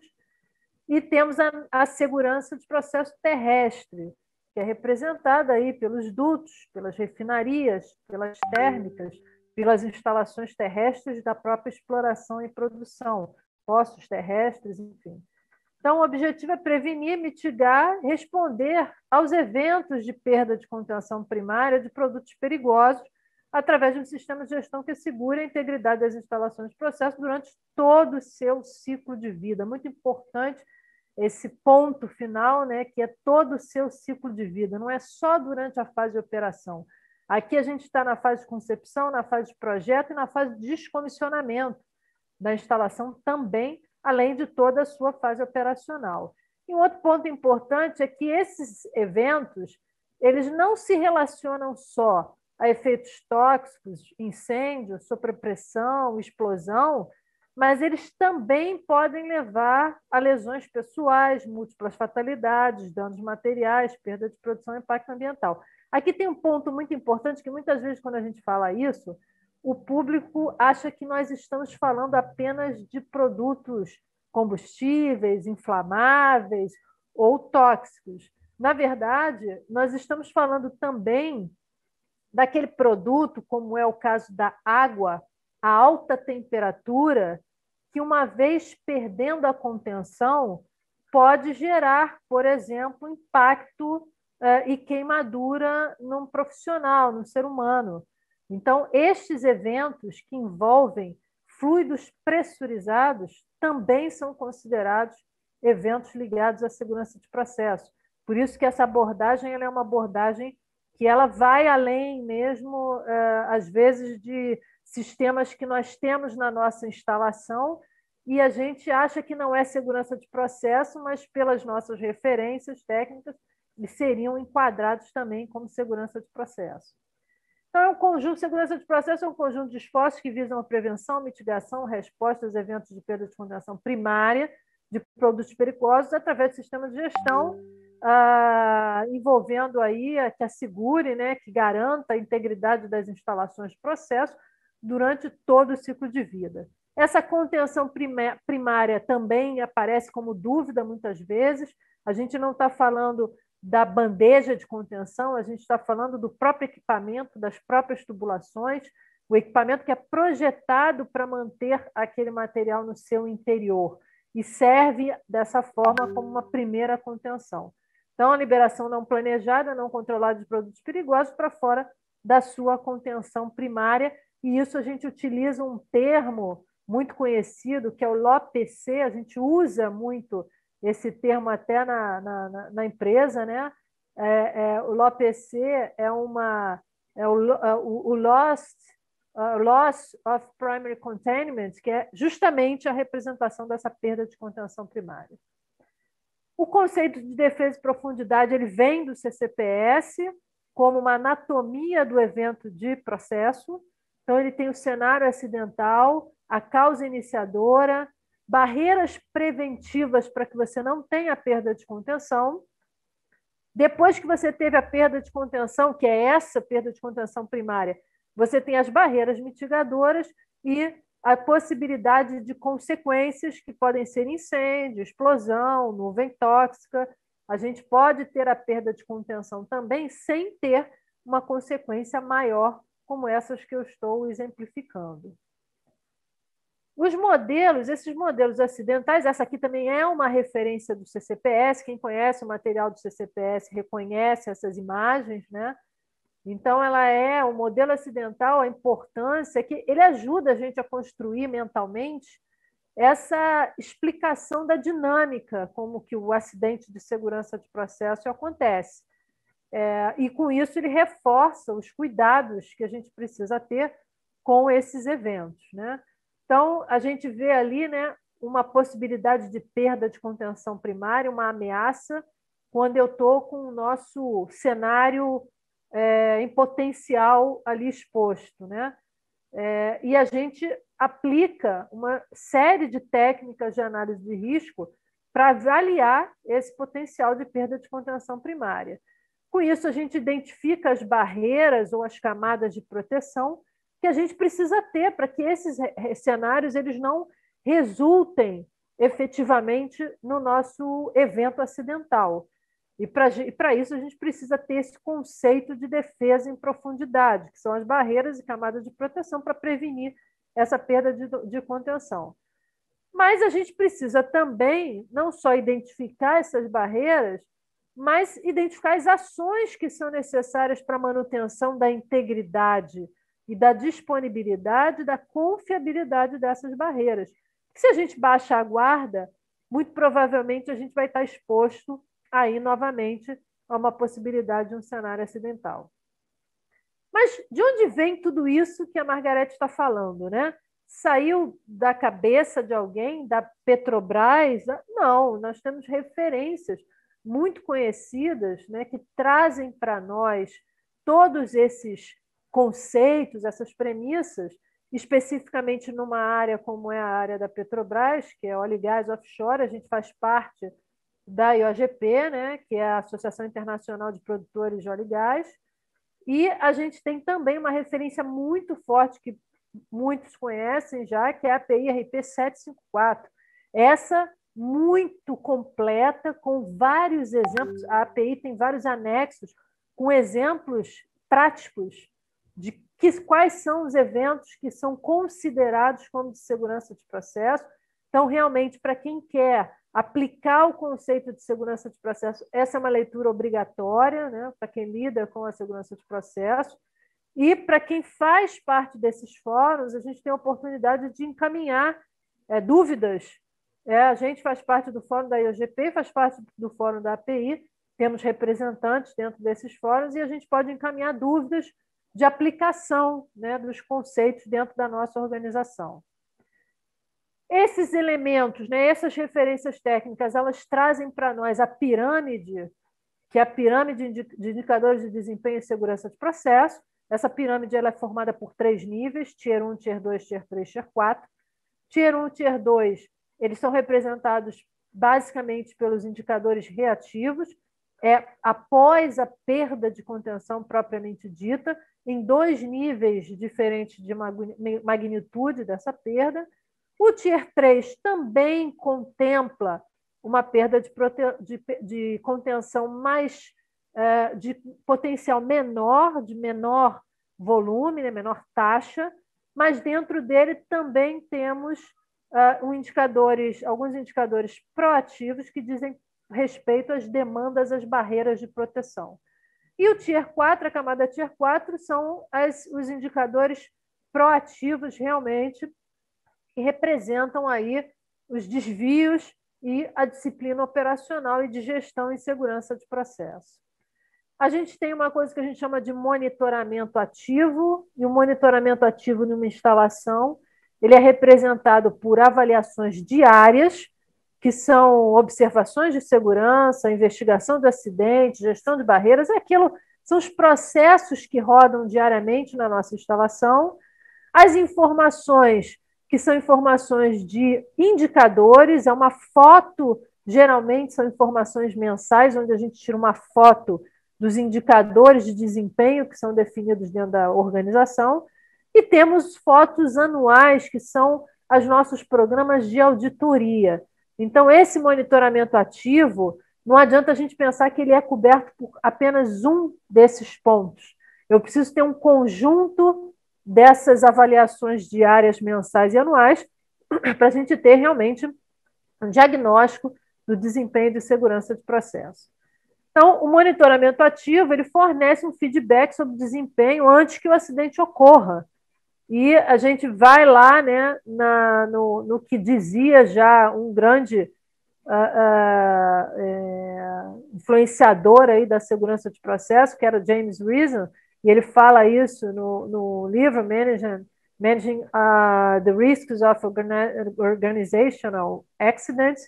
E temos a segurança de processo terrestre, que é representada aí pelos dutos, pelas refinarias, pelas térmicas, pelas instalações terrestres da própria exploração e produção, poços terrestres, enfim. Então, o objetivo é prevenir, mitigar, responder aos eventos de perda de contenção primária de produtos perigosos através de um sistema de gestão que assegure a integridade das instalações de processo durante todo o seu ciclo de vida. Muito importante esse ponto final, né, que é todo o seu ciclo de vida, não é só durante a fase de operação. Aqui a gente está na fase de concepção, na fase de projeto e na fase de descomissionamento da instalação também, além de toda a sua fase operacional. E um outro ponto importante é que esses eventos eles não se relacionam só a efeitos tóxicos, incêndio, sobrepressão, explosão, mas eles também podem levar a lesões pessoais, múltiplas fatalidades, danos materiais, perda de produção e impacto ambiental. Aqui tem um ponto muito importante que muitas vezes, quando a gente fala isso, o público acha que nós estamos falando apenas de produtos combustíveis, inflamáveis ou tóxicos. Na verdade, nós estamos falando também daquele produto, como é o caso da água, a alta temperatura, que uma vez perdendo a contenção, pode gerar, por exemplo, impacto e queimadura num profissional, num ser humano. Então, estes eventos que envolvem fluidos pressurizados também são considerados eventos ligados à segurança de processo. Por isso que essa abordagem ela é uma abordagem que ela vai além mesmo, às vezes, de sistemas que nós temos na nossa instalação e a gente acha que não é segurança de processo, mas pelas nossas referências técnicas, eles seriam enquadrados também como segurança de processo. Então, é um conjunto, segurança de processo é um conjunto de esforços que visam a prevenção, mitigação, resposta aos eventos de perda de contenção primária de produtos perigosos através de sistemas de gestão, envolvendo aí que assegure, né, que garanta a integridade das instalações de processo durante todo o ciclo de vida. Essa contenção primária também aparece como dúvida muitas vezes. A gente não está falando da bandeja de contenção, a gente está falando do próprio equipamento, das próprias tubulações, o equipamento que é projetado para manter aquele material no seu interior e serve dessa forma como uma primeira contenção. Então, a liberação não planejada, não controlada de produtos perigosos para fora da sua contenção primária, e isso a gente utiliza um termo muito conhecido, que é o LOPC, a gente usa muito esse termo até na empresa, né? O LOPC é o Loss of Primary Containment, que é justamente a representação dessa perda de contenção primária. O conceito de defesa de profundidade ele vem do CCPS como uma anatomia do evento de processo. Então, ele tem o cenário acidental, a causa iniciadora, barreiras preventivas para que você não tenha perda de contenção. Depois que você teve a perda de contenção, que é essa perda de contenção primária, você tem as barreiras mitigadoras e a possibilidade de consequências que podem ser incêndio, explosão, nuvem tóxica. A gente pode ter a perda de contenção também sem ter uma consequência maior, como essas que eu estou exemplificando. Os modelos, esses modelos acidentais, essa aqui também é uma referência do CCPS, quem conhece o material do CCPS reconhece essas imagens, né? Então, ela é o modelo acidental, a importância é que ele ajuda a gente a construir mentalmente essa explicação da dinâmica, como que o acidente de segurança de processo acontece. E, com isso, ele reforça os cuidados que a gente precisa ter com esses eventos, né? Então, a gente vê ali, né, uma possibilidade de perda de contenção primária, uma ameaça, quando eu estou com o nosso cenário em potencial ali exposto, né? E a gente aplica uma série de técnicas de análise de risco para avaliar esse potencial de perda de contenção primária. Com isso, a gente identifica as barreiras ou as camadas de proteção que a gente precisa ter para que esses cenários eles não resultem efetivamente no nosso evento acidental. E para isso a gente precisa ter esse conceito de defesa em profundidade, que são as barreiras e camadas de proteção para prevenir essa perda de contenção. Mas a gente precisa também não só identificar essas barreiras, mas identificar as ações que são necessárias para a manutenção da integridade e da disponibilidade, da confiabilidade dessas barreiras. Se a gente baixa a guarda, muito provavelmente a gente vai estar exposto aí novamente a uma possibilidade de um cenário acidental. Mas de onde vem tudo isso que a Margarete está falando, né? Saiu da cabeça de alguém, da Petrobras? Não, nós temos referências muito conhecidas, né, que trazem para nós todos esses conceitos, essas premissas, especificamente numa área como é a área da Petrobras, que é óleo e gás offshore. A gente faz parte da IOGP, né, que é a Associação Internacional de Produtores de Óleo e Gás, e a gente tem também uma referência muito forte que muitos conhecem já, que é a API RP 754. Essa muito completa, com vários exemplos. A API tem vários anexos com exemplos práticos de quais são os eventos que são considerados como de segurança de processo. Então, realmente, para quem quer aplicar o conceito de segurança de processo, essa é uma leitura obrigatória, né, para quem lida com a segurança de processo. E para quem faz parte desses fóruns, a gente tem a oportunidade de encaminhar dúvidas. A gente faz parte do fórum da IOGP, faz parte do fórum da API, temos representantes dentro desses fóruns e a gente pode encaminhar dúvidas de aplicação, né, dos conceitos dentro da nossa organização. Esses elementos, né, essas referências técnicas, elas trazem para nós a pirâmide, que é a pirâmide de indicadores de desempenho e segurança de processo. Essa pirâmide ela é formada por 3 níveis, Tier 1, Tier 2, Tier 3, Tier 4. Tier 1 e Tier 2, eles são representados basicamente pelos indicadores reativos, após a perda de contenção propriamente dita, em 2 níveis diferentes de magnitude dessa perda. O Tier 3 também contempla uma perda de contenção mais de potencial menor, de menor volume, né, menor taxa, mas dentro dele também temos alguns indicadores proativos que dizem respeito às demandas, às barreiras de proteção. E o Tier 4, a camada Tier 4, são os indicadores proativos realmente, que representam aí os desvios e a disciplina operacional e de gestão e segurança de processo. A gente tem uma coisa que a gente chama de monitoramento ativo, e o monitoramento ativo numa instalação, ele é representado por avaliações diárias, que são observações de segurança, investigação de acidentes, gestão de barreiras, são os processos que rodam diariamente na nossa instalação. As informações, que são informações de indicadores, é uma foto, geralmente são informações mensais, onde a gente tira uma foto dos indicadores de desempenho que são definidos dentro da organização, e temos fotos anuais, que são os nossos programas de auditoria. Então, esse monitoramento ativo, não adianta a gente pensar que ele é coberto por apenas um desses pontos. Eu preciso ter um conjunto dessas avaliações diárias, mensais e anuais para a gente ter realmente um diagnóstico do desempenho de segurança de processo. Então, o monitoramento ativo ele fornece um feedback sobre o desempenho antes que o acidente ocorra. E a gente vai lá, né, no que dizia já um grande influenciador aí da segurança de processo, que era James Reason, e ele fala isso no livro Managing the Risks of Organizational Accidents.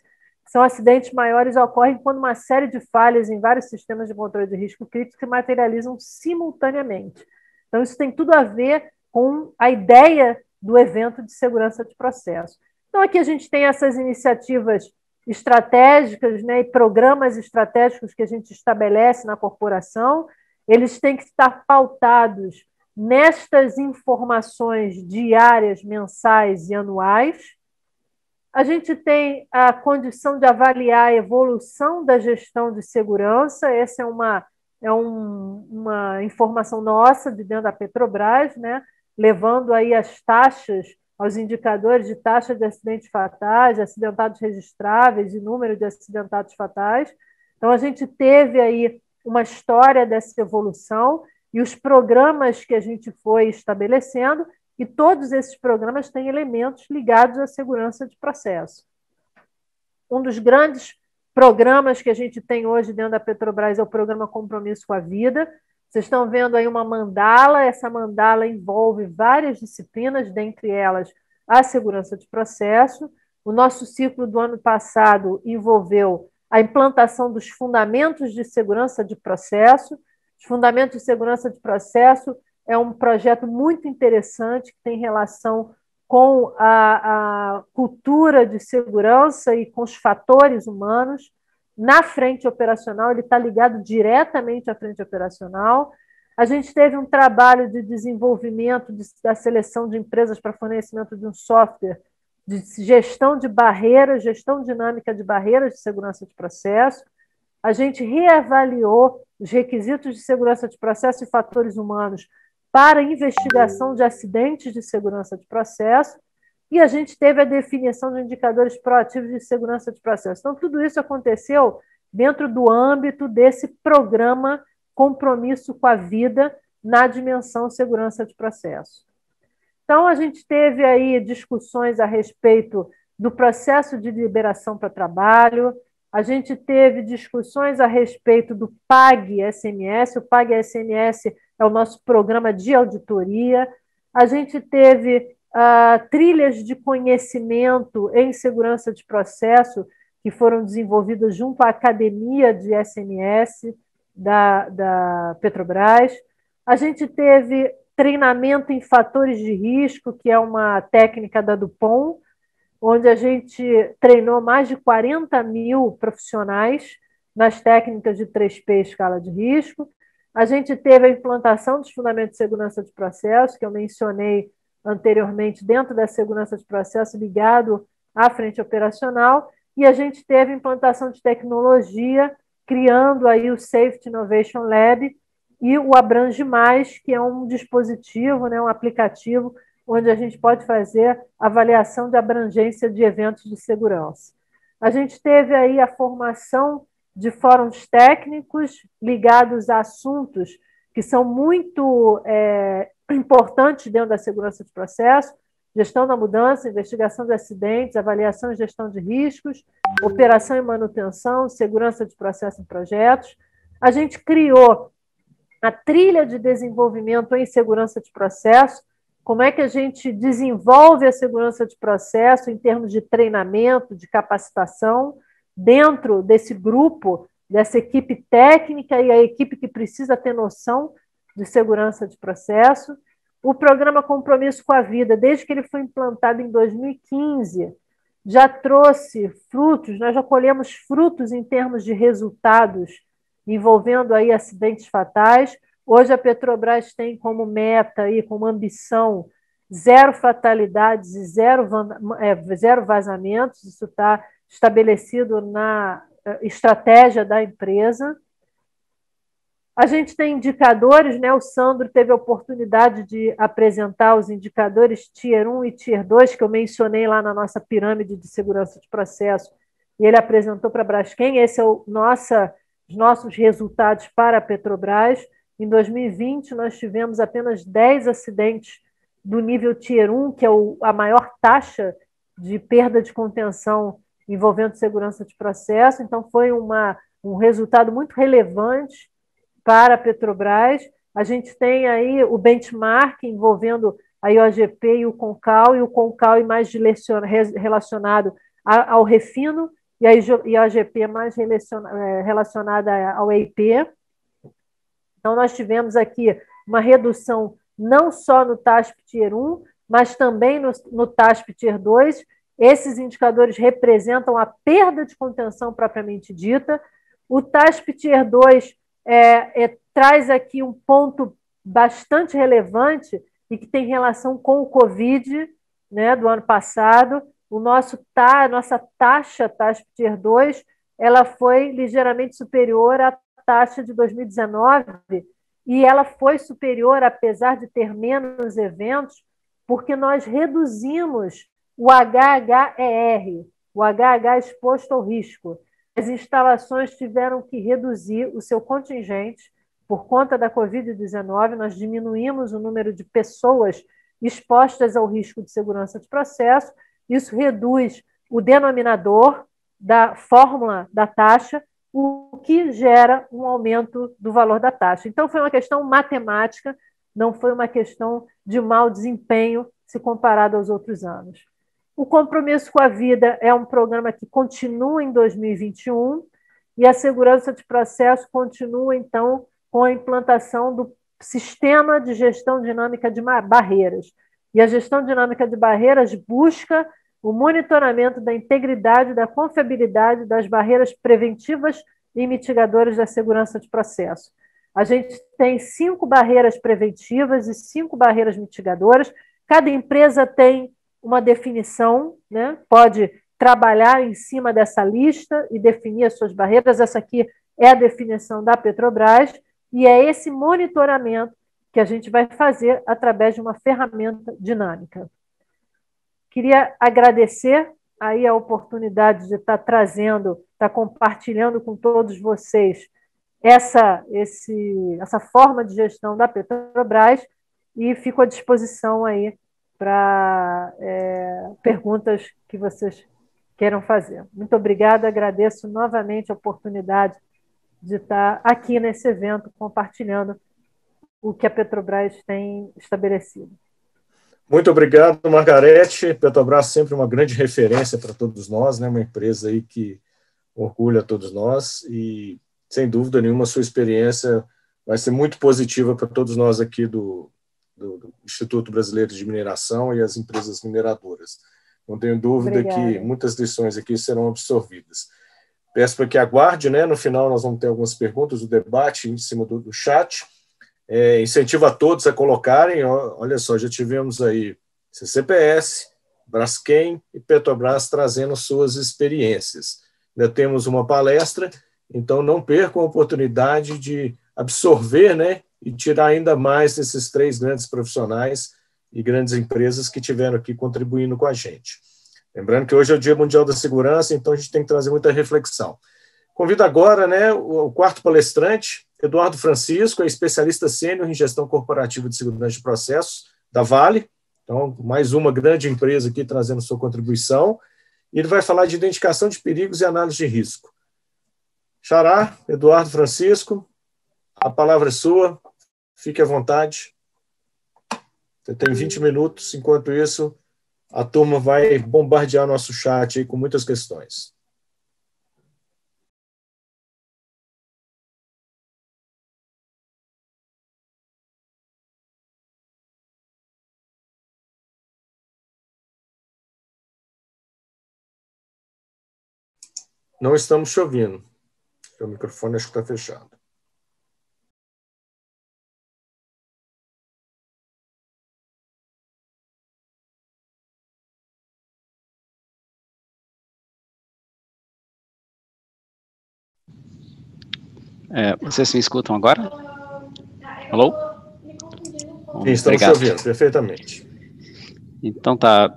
São acidentes maiores ocorrem quando uma série de falhas em vários sistemas de controle de risco crítico se materializam simultaneamente. Então, isso tem tudo a ver com a ideia do evento de segurança de processo. Então, aqui a gente tem essas iniciativas estratégicas, né, e programas estratégicos que a gente estabelece na corporação. Eles têm que estar pautados nestas informações diárias, mensais e anuais. A gente tem a condição de avaliar a evolução da gestão de segurança. Essa é uma informação nossa de dentro da Petrobras, né? Levando aí as taxas, aos indicadores de taxa de acidentes fatais, acidentados registráveis e número de acidentados fatais. Então, a gente teve aí uma história dessa evolução e os programas que a gente foi estabelecendo, e todos esses programas têm elementos ligados à segurança de processo. Um dos grandes programas que a gente tem hoje dentro da Petrobras é o programa Compromisso com a Vida. Vocês estão vendo aí uma mandala, essa mandala envolve várias disciplinas, dentre elas a segurança de processo. O nosso ciclo do ano passado envolveu a implantação dos fundamentos de segurança de processo. Os fundamentos de segurança de processo é um projeto muito interessante que tem relação com a cultura de segurança e com os fatores humanos. Na frente operacional, ele está ligado diretamente à frente operacional. A gente teve um trabalho de desenvolvimento da seleção de empresas para fornecimento de um software de gestão de barreiras, gestão dinâmica de barreiras de segurança de processo. A gente reavaliou os requisitos de segurança de processo e fatores humanos para investigação de acidentes de segurança de processo, e a gente teve a definição de indicadores proativos de segurança de processo. Então, tudo isso aconteceu dentro do âmbito desse programa Compromisso com a Vida na dimensão segurança de processo. Então, a gente teve aí discussões a respeito do processo de liberação para trabalho, a gente teve discussões a respeito do PAG-SMS, o PAG-SMS é o nosso programa de auditoria, a gente teve trilhas de conhecimento em segurança de processo que foram desenvolvidas junto à Academia de SMS da Petrobras, a gente teve treinamento em fatores de risco, que é uma técnica da Dupont, onde a gente treinou mais de 40 mil profissionais nas técnicas de 3P escala de risco. A gente teve a implantação dos fundamentos de segurança de processo, que eu mencionei anteriormente, dentro da segurança de processo ligado à frente operacional, e a gente teve a implantação de tecnologia, criando aí o Safety Innovation Lab e o Abrange Mais, que é um dispositivo, né, um aplicativo onde a gente pode fazer avaliação de abrangência de eventos de segurança. A gente teve aí a formação de fóruns técnicos ligados a assuntos que são muito importantes dentro da segurança de processo, gestão da mudança, investigação de acidentes, avaliação e gestão de riscos, operação e manutenção, segurança de processo em projetos. A gente criou a trilha de desenvolvimento em segurança de processo, como é que a gente desenvolve a segurança de processo em termos de treinamento, de capacitação, dentro desse grupo, dessa equipe técnica e a equipe que precisa ter noção de segurança de processo. O programa Compromisso com a Vida, desde que ele foi implantado em 2015, já trouxe frutos, nós já colhemos frutos em termos de resultados envolvendo aí acidentes fatais. Hoje a Petrobras tem como meta e como ambição 0 fatalidades e 0 vazamentos, isso está estabelecido na estratégia da empresa. A gente tem indicadores, né? O Sandro teve a oportunidade de apresentar os indicadores Tier 1 e Tier 2, que eu mencionei lá na nossa pirâmide de segurança de processo, e ele apresentou para a Braskem. Esse é os nossos resultados para a Petrobras. Em 2020, nós tivemos apenas 10 acidentes do nível Tier 1, que é a maior taxa de perda de contenção envolvendo segurança de processo. Então, foi um resultado muito relevante para a Petrobras. A gente tem aí o benchmark envolvendo a IOGP e o CONCAL mais relacionado ao refino, e a IOGP mais relacionada ao EIP. Então, nós tivemos aqui uma redução não só no TASP Tier 1, mas também no TASP Tier 2. Esses indicadores representam a perda de contenção propriamente dita. O TASP Tier 2 traz aqui um ponto bastante relevante e que tem relação com o Covid, né, do ano passado, nossa taxa Tier 2, ela foi ligeiramente superior à taxa de 2019, e ela foi superior, apesar de ter menos eventos, porque nós reduzimos o HHER, o HH exposto ao risco. As instalações tiveram que reduzir o seu contingente por conta da Covid-19, nós diminuímos o número de pessoas expostas ao risco de segurança de processo, isso reduz o denominador da fórmula da taxa, o que gera um aumento do valor da taxa. Então, foi uma questão matemática, não foi uma questão de mau desempenho se comparado aos outros anos. O Compromisso com a Vida é um programa que continua em 2021 e a segurança de processo continua, então, com a implantação do Sistema de Gestão Dinâmica de Barreiras. E a gestão dinâmica de barreiras busca o monitoramento da integridade, da confiabilidade das barreiras preventivas e mitigadoras da segurança de processo. A gente tem 5 barreiras preventivas e 5 barreiras mitigadoras. Cada empresa tem uma definição, né? Pode trabalhar em cima dessa lista e definir as suas barreiras. Essa aqui é a definição da Petrobras, e é esse monitoramento que a gente vai fazer através de uma ferramenta dinâmica. Queria agradecer aí a oportunidade de estar trazendo, estar compartilhando com todos vocês essa forma de gestão da Petrobras, e fico à disposição aí para perguntas que vocês queiram fazer. Muito obrigada, agradeço novamente a oportunidade de estar aqui nesse evento compartilhando o que a Petrobras tem estabelecido. Muito obrigado, Margarete. Petrobras sempre uma grande referência para todos nós, né? Uma empresa aí que orgulha todos nós e, sem dúvida nenhuma, a sua experiência vai ser muito positiva para todos nós aqui do Instituto Brasileiro de Mineração e as empresas mineradoras. Não tenho dúvida que muitas lições aqui serão absorvidas. Peço para que aguarde, né? No final nós vamos ter algumas perguntas, o debate em cima do chat. Incentivo a todos a colocarem, olha só, já tivemos aí CCPS, Braskem e Petrobras trazendo suas experiências. Ainda temos uma palestra, então não percam a oportunidade de absorver, né, e tirar ainda mais desses 3 grandes profissionais e grandes empresas que tiveram aqui contribuindo com a gente. Lembrando que hoje é o Dia Mundial da Segurança, então a gente tem que trazer muita reflexão. Convido agora, né, o 4º palestrante, Eduardo Francisco, é especialista sênior em gestão corporativa de segurança de processos da Vale. Então, mais uma grande empresa aqui trazendo sua contribuição. E ele vai falar de identificação de perigos e análise de risco. Xará, Eduardo Francisco, a palavra é sua. Fique à vontade. Você tem 20 minutos. Enquanto isso, a turma vai bombardear nosso chat aí com muitas questões. Não estamos te ouvindo. O microfone acho que está fechado. Vocês me escutam agora? Alô? Sim, estamos te ouvindo perfeitamente. Então tá,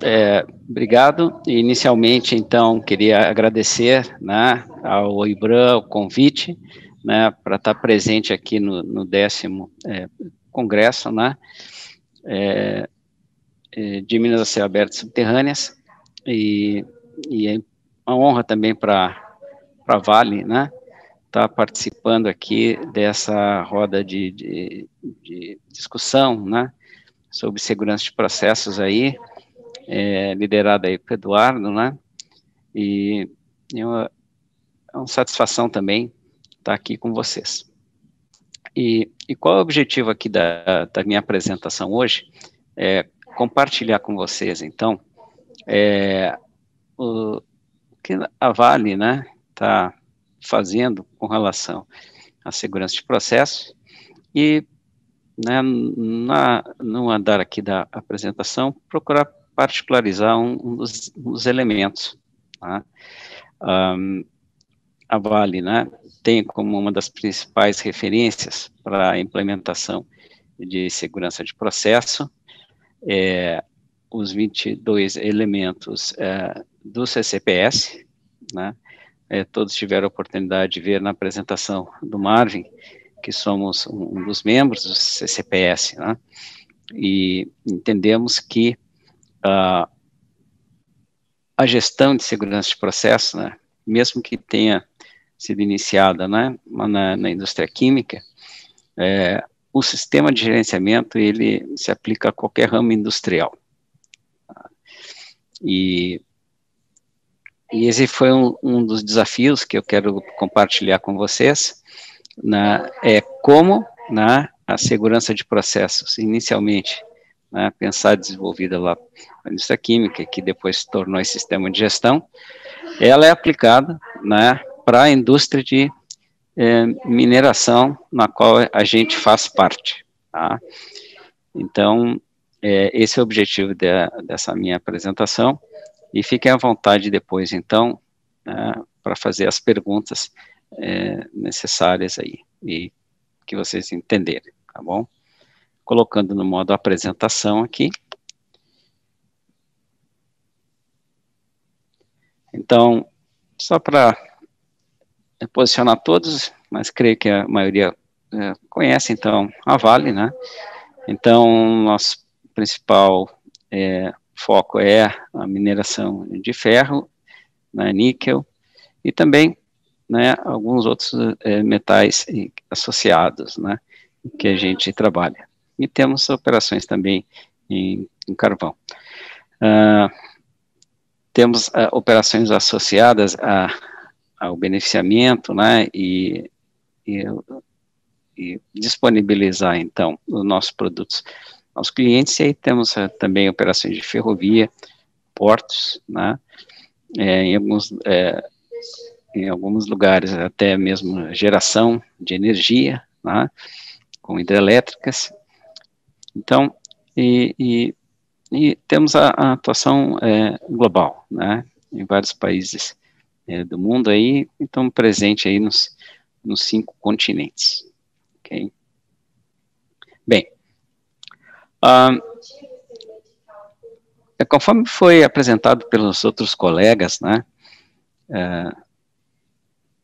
obrigado. Inicialmente, então, queria agradecer, né, ao IBRAM o convite, né, para estar presente aqui no 10º Congresso, né, de Minas a Céu Aberto Subterrâneas, e é uma honra também para a Vale, né, estar participando aqui dessa roda de discussão, né, sobre segurança de processos aí, liderada aí por Eduardo, né, e é uma satisfação também estar aqui com vocês. E qual é o objetivo aqui da minha apresentação hoje? Compartilhar com vocês, então, o que a Vale, né, está fazendo com relação à segurança de processos e, né, no andar aqui da apresentação, procurar particularizar um dos elementos. Tá? A Vale, né, tem como uma das principais referências para a implementação de segurança de processo os 22 elementos do CCPS, né, todos tiveram a oportunidade de ver na apresentação do Marvin, que somos um dos membros do CCPS, né, e entendemos que a gestão de segurança de processo, né, mesmo que tenha sido iniciada, né, na indústria química, o sistema de gerenciamento, ele se aplica a qualquer ramo industrial. E esse foi um dos desafios que eu quero compartilhar com vocês, né, como, né, a segurança de processos, inicialmente, né, pensada e desenvolvida lá na indústria química, que depois se tornou esse sistema de gestão, ela é aplicada, né, para a indústria de mineração, na qual a gente faz parte. Tá? Então, esse é o objetivo dessa minha apresentação, e fiquem à vontade depois, então, para fazer as perguntas necessárias aí, e que vocês entenderem, tá bom? Colocando no modo apresentação aqui. Então, só para posicionar todos, mas creio que a maioria conhece, então, a Vale, né? Então, nosso principal foco é a mineração de ferro, né, níquel, e também, né, alguns outros metais associados, né, que a gente trabalha. E temos operações também em carvão. Temos operações associadas ao beneficiamento, né, e disponibilizar, então, os nossos produtos aos clientes, e aí temos também operações de ferrovia, portos, né, em alguns lugares até mesmo geração de energia, né, com hidrelétricas. Então, e temos a atuação global, né, em vários países do mundo aí, então presente aí nos 5 continentes, ok? Bem, conforme foi apresentado pelos outros colegas, né,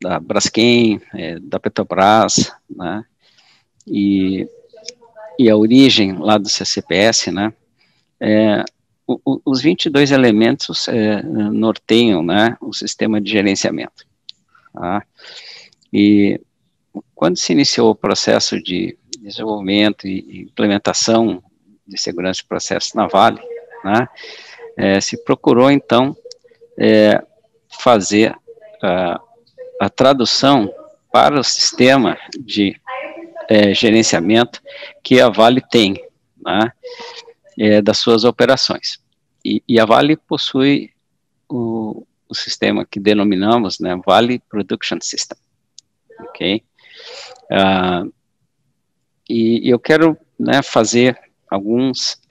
da Braskem, da Petrobras, né, e a origem lá do CCPS, né, os 22 elementos norteiam, né, o sistema de gerenciamento. Tá? E quando se iniciou o processo de desenvolvimento e implementação de segurança de processos na Vale, né, se procurou, então, fazer a tradução para o sistema de gerenciamento que a Vale tem, né, das suas operações. E a Vale possui o sistema que denominamos, né, Vale Production System, ok? E eu quero, né, fazer alguns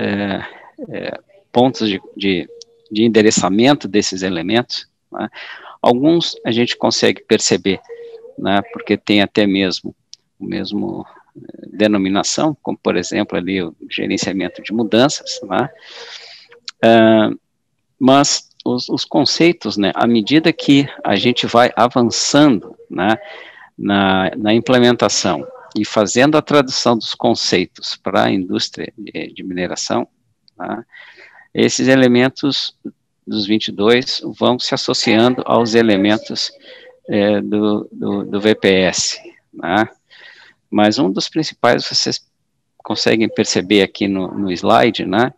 pontos de endereçamento desses elementos, né? Alguns a gente consegue perceber, né, porque tem até mesmo o mesmo denominação, como, por exemplo, ali o gerenciamento de mudanças, né? Mas os conceitos, né, à medida que a gente vai avançando, né, na implementação e fazendo a tradução dos conceitos para a indústria de mineração, tá, esses elementos dos 22 vão se associando aos elementos do VPS, né? Mas um dos principais vocês conseguem perceber aqui no slide, né?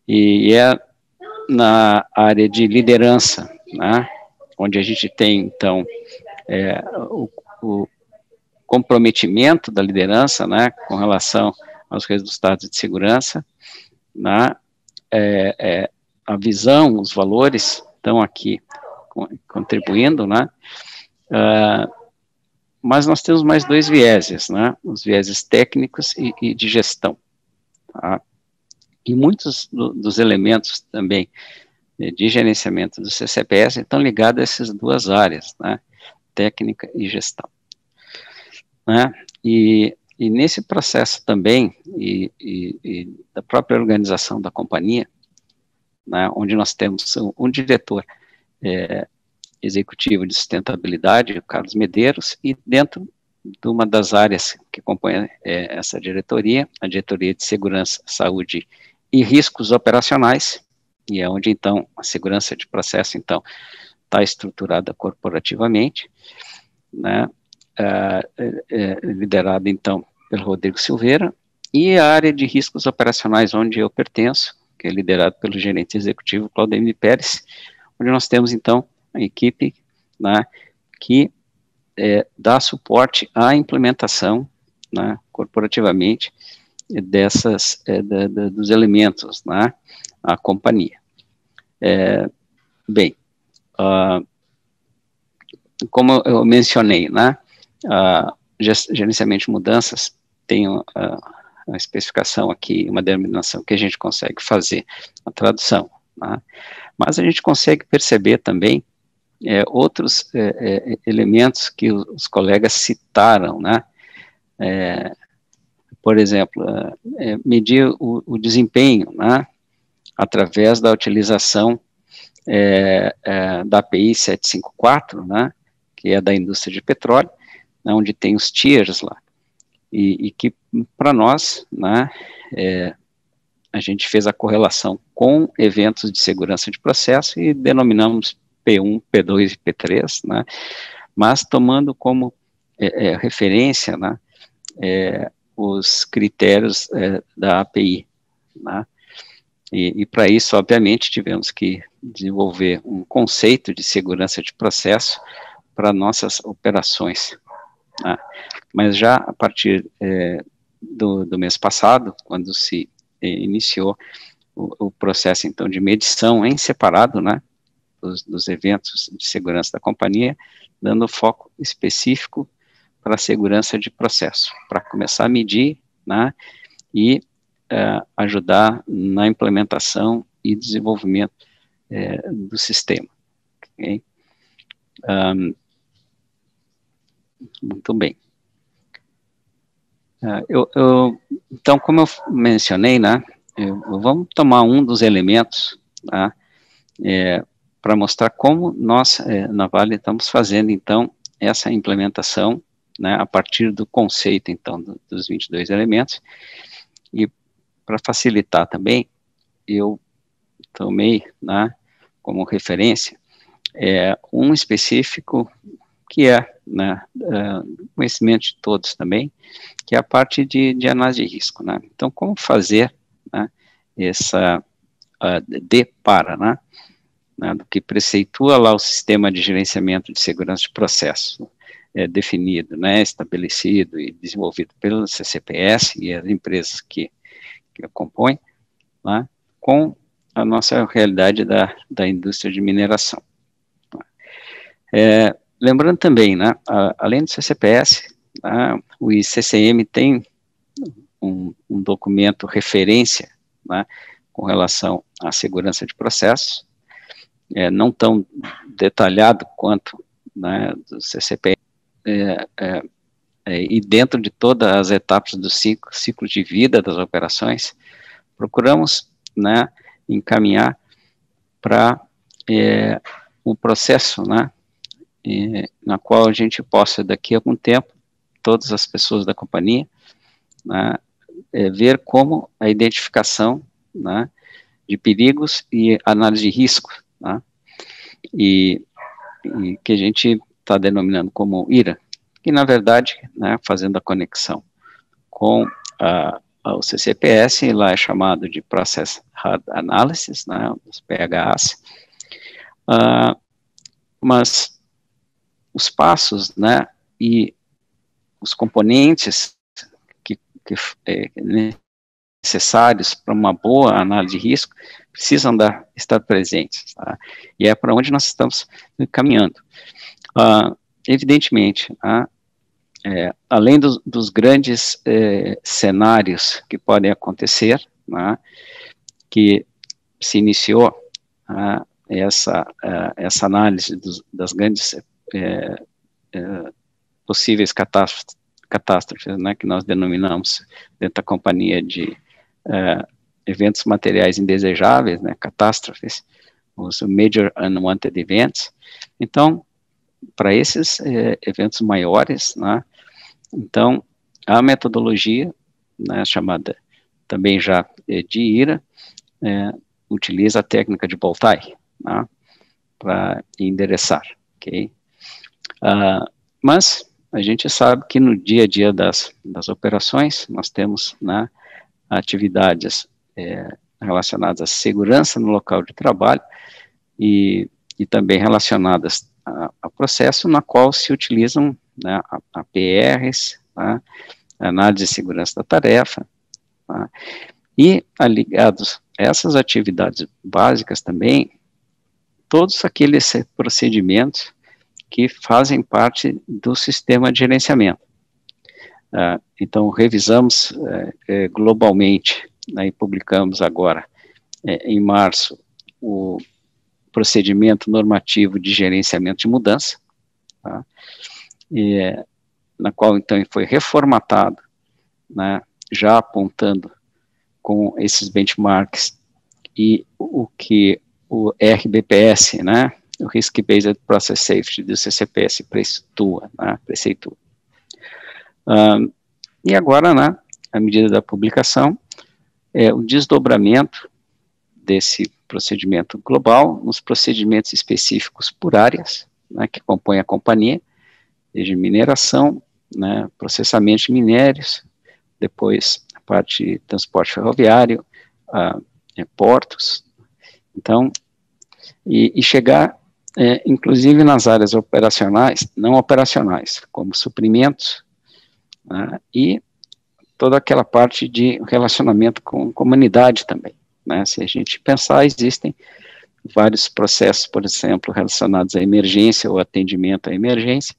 E é na área de liderança, né? Onde a gente tem, então, o comprometimento da liderança, né, com relação aos resultados de segurança, né, a visão, os valores estão aqui contribuindo, né, mas nós temos mais 2 vieses, né, os vieses técnicos e de gestão, tá? E muitos dos elementos também de gerenciamento do CCPS estão ligados a essas duas áreas, né, técnica e gestão. Né? E nesse processo também, e da própria organização da companhia, né, onde nós temos um diretor executivo de sustentabilidade, o Carlos Medeiros, e dentro de uma das áreas que compõe essa diretoria, a diretoria de segurança, saúde e riscos operacionais, e é onde, então, a segurança de processo, então, está estruturada corporativamente, né, liderada, então, pelo Rodrigo Silveira, e a área de riscos operacionais, onde eu pertenço, que é liderado pelo gerente executivo Claudemir Pérez, onde nós temos, então, a equipe, né, que dá suporte à implementação, né, corporativamente, dos elementos, né, à companhia. Bem, como eu mencionei, né, gerenciamento de mudanças tem uma especificação aqui, uma denominação que a gente consegue fazer a tradução, né, mas a gente consegue perceber também outros elementos que os colegas citaram, né, por exemplo, medir o desempenho, né, através da utilização da API 754, né, que é da indústria de petróleo, né, onde tem os tiers lá, e que para nós, né, a gente fez a correlação com eventos de segurança de processo e denominamos P1, P2 e P3, né, mas tomando como referência, né, os critérios da API, né, e para isso, obviamente, tivemos que desenvolver um conceito de segurança de processo para nossas operações, né, mas já a partir do mês passado, quando se iniciou o processo, então, de medição em separado, né, dos eventos de segurança da companhia, dando foco específico para a segurança de processo, para começar a medir, né, e ajudar na implementação e desenvolvimento do sistema. Okay? Muito bem. Então, como eu mencionei, né, vamos tomar um dos elementos, tá, para mostrar como nós, na Vale, estamos fazendo, então, essa implementação, né, a partir do conceito, então, dos 22 elementos, e para facilitar também, eu tomei, né, como referência, um específico que né, conhecimento de todos também, que é a parte de análise de risco, né. Então, como fazer, né, essa né, do que preceitua lá o sistema de gerenciamento de segurança de processo, definido, né, estabelecido e desenvolvido pelo CCPS e as empresas que compõem, né, com a nossa realidade da indústria de mineração. Lembrando também, né, além do CCPS, o ICCM tem um documento referência, né, com relação à segurança de processos, não tão detalhado quanto, né, do CCPS, e dentro de todas as etapas do ciclo de vida das operações, procuramos, né, encaminhar para um processo, né, na qual a gente possa, daqui a algum tempo, todas as pessoas da companhia, né, ver como a identificação, né, de perigos e análise de risco, né, e que a gente está denominando como IRA, que na verdade, né, fazendo a conexão com o CCPS, lá é chamado de Process Hard Analysis, né, os PHAs, mas os passos, né, e os componentes que necessários para uma boa análise de risco precisam estar presentes, tá? E é para onde nós estamos caminhando. Evidentemente, além dos grandes cenários que podem acontecer, né, que se iniciou essa análise das grandes possíveis catástrofes, né, que nós denominamos dentro da companhia de eventos materiais indesejáveis, né, catástrofes, os Major Unwanted Events. Então, para esses eventos maiores, né, então, a metodologia, né, chamada também já de IRA, utiliza a técnica de Boltai, né, para endereçar, ok? Mas a gente sabe que no dia a dia das operações, nós temos, né, atividades relacionadas à segurança no local de trabalho e também relacionadas a processo na qual se utilizam, né, APRs, né, análise de segurança da tarefa, né, e ligados a essas atividades básicas também, todos aqueles procedimentos que fazem parte do sistema de gerenciamento. Então, revisamos globalmente, né, e publicamos agora, em março, o procedimento normativo de gerenciamento de mudança, tá? Na qual, então, foi reformatado, né, já apontando com esses benchmarks e o que o RBPS, né, o Risk Based Process Safety do CCPS preceitua, né, e agora, né, à medida da publicação, o desdobramento desse procedimento global nos procedimentos específicos por áreas, né, que compõem a companhia, desde mineração, né, processamento de minérios, depois a parte de transporte ferroviário, portos, então, e chegar, inclusive nas áreas operacionais, não operacionais, como suprimentos, e toda aquela parte de relacionamento com comunidade também, né? Se a gente pensar, existem vários processos, por exemplo, relacionados à emergência ou atendimento à emergência,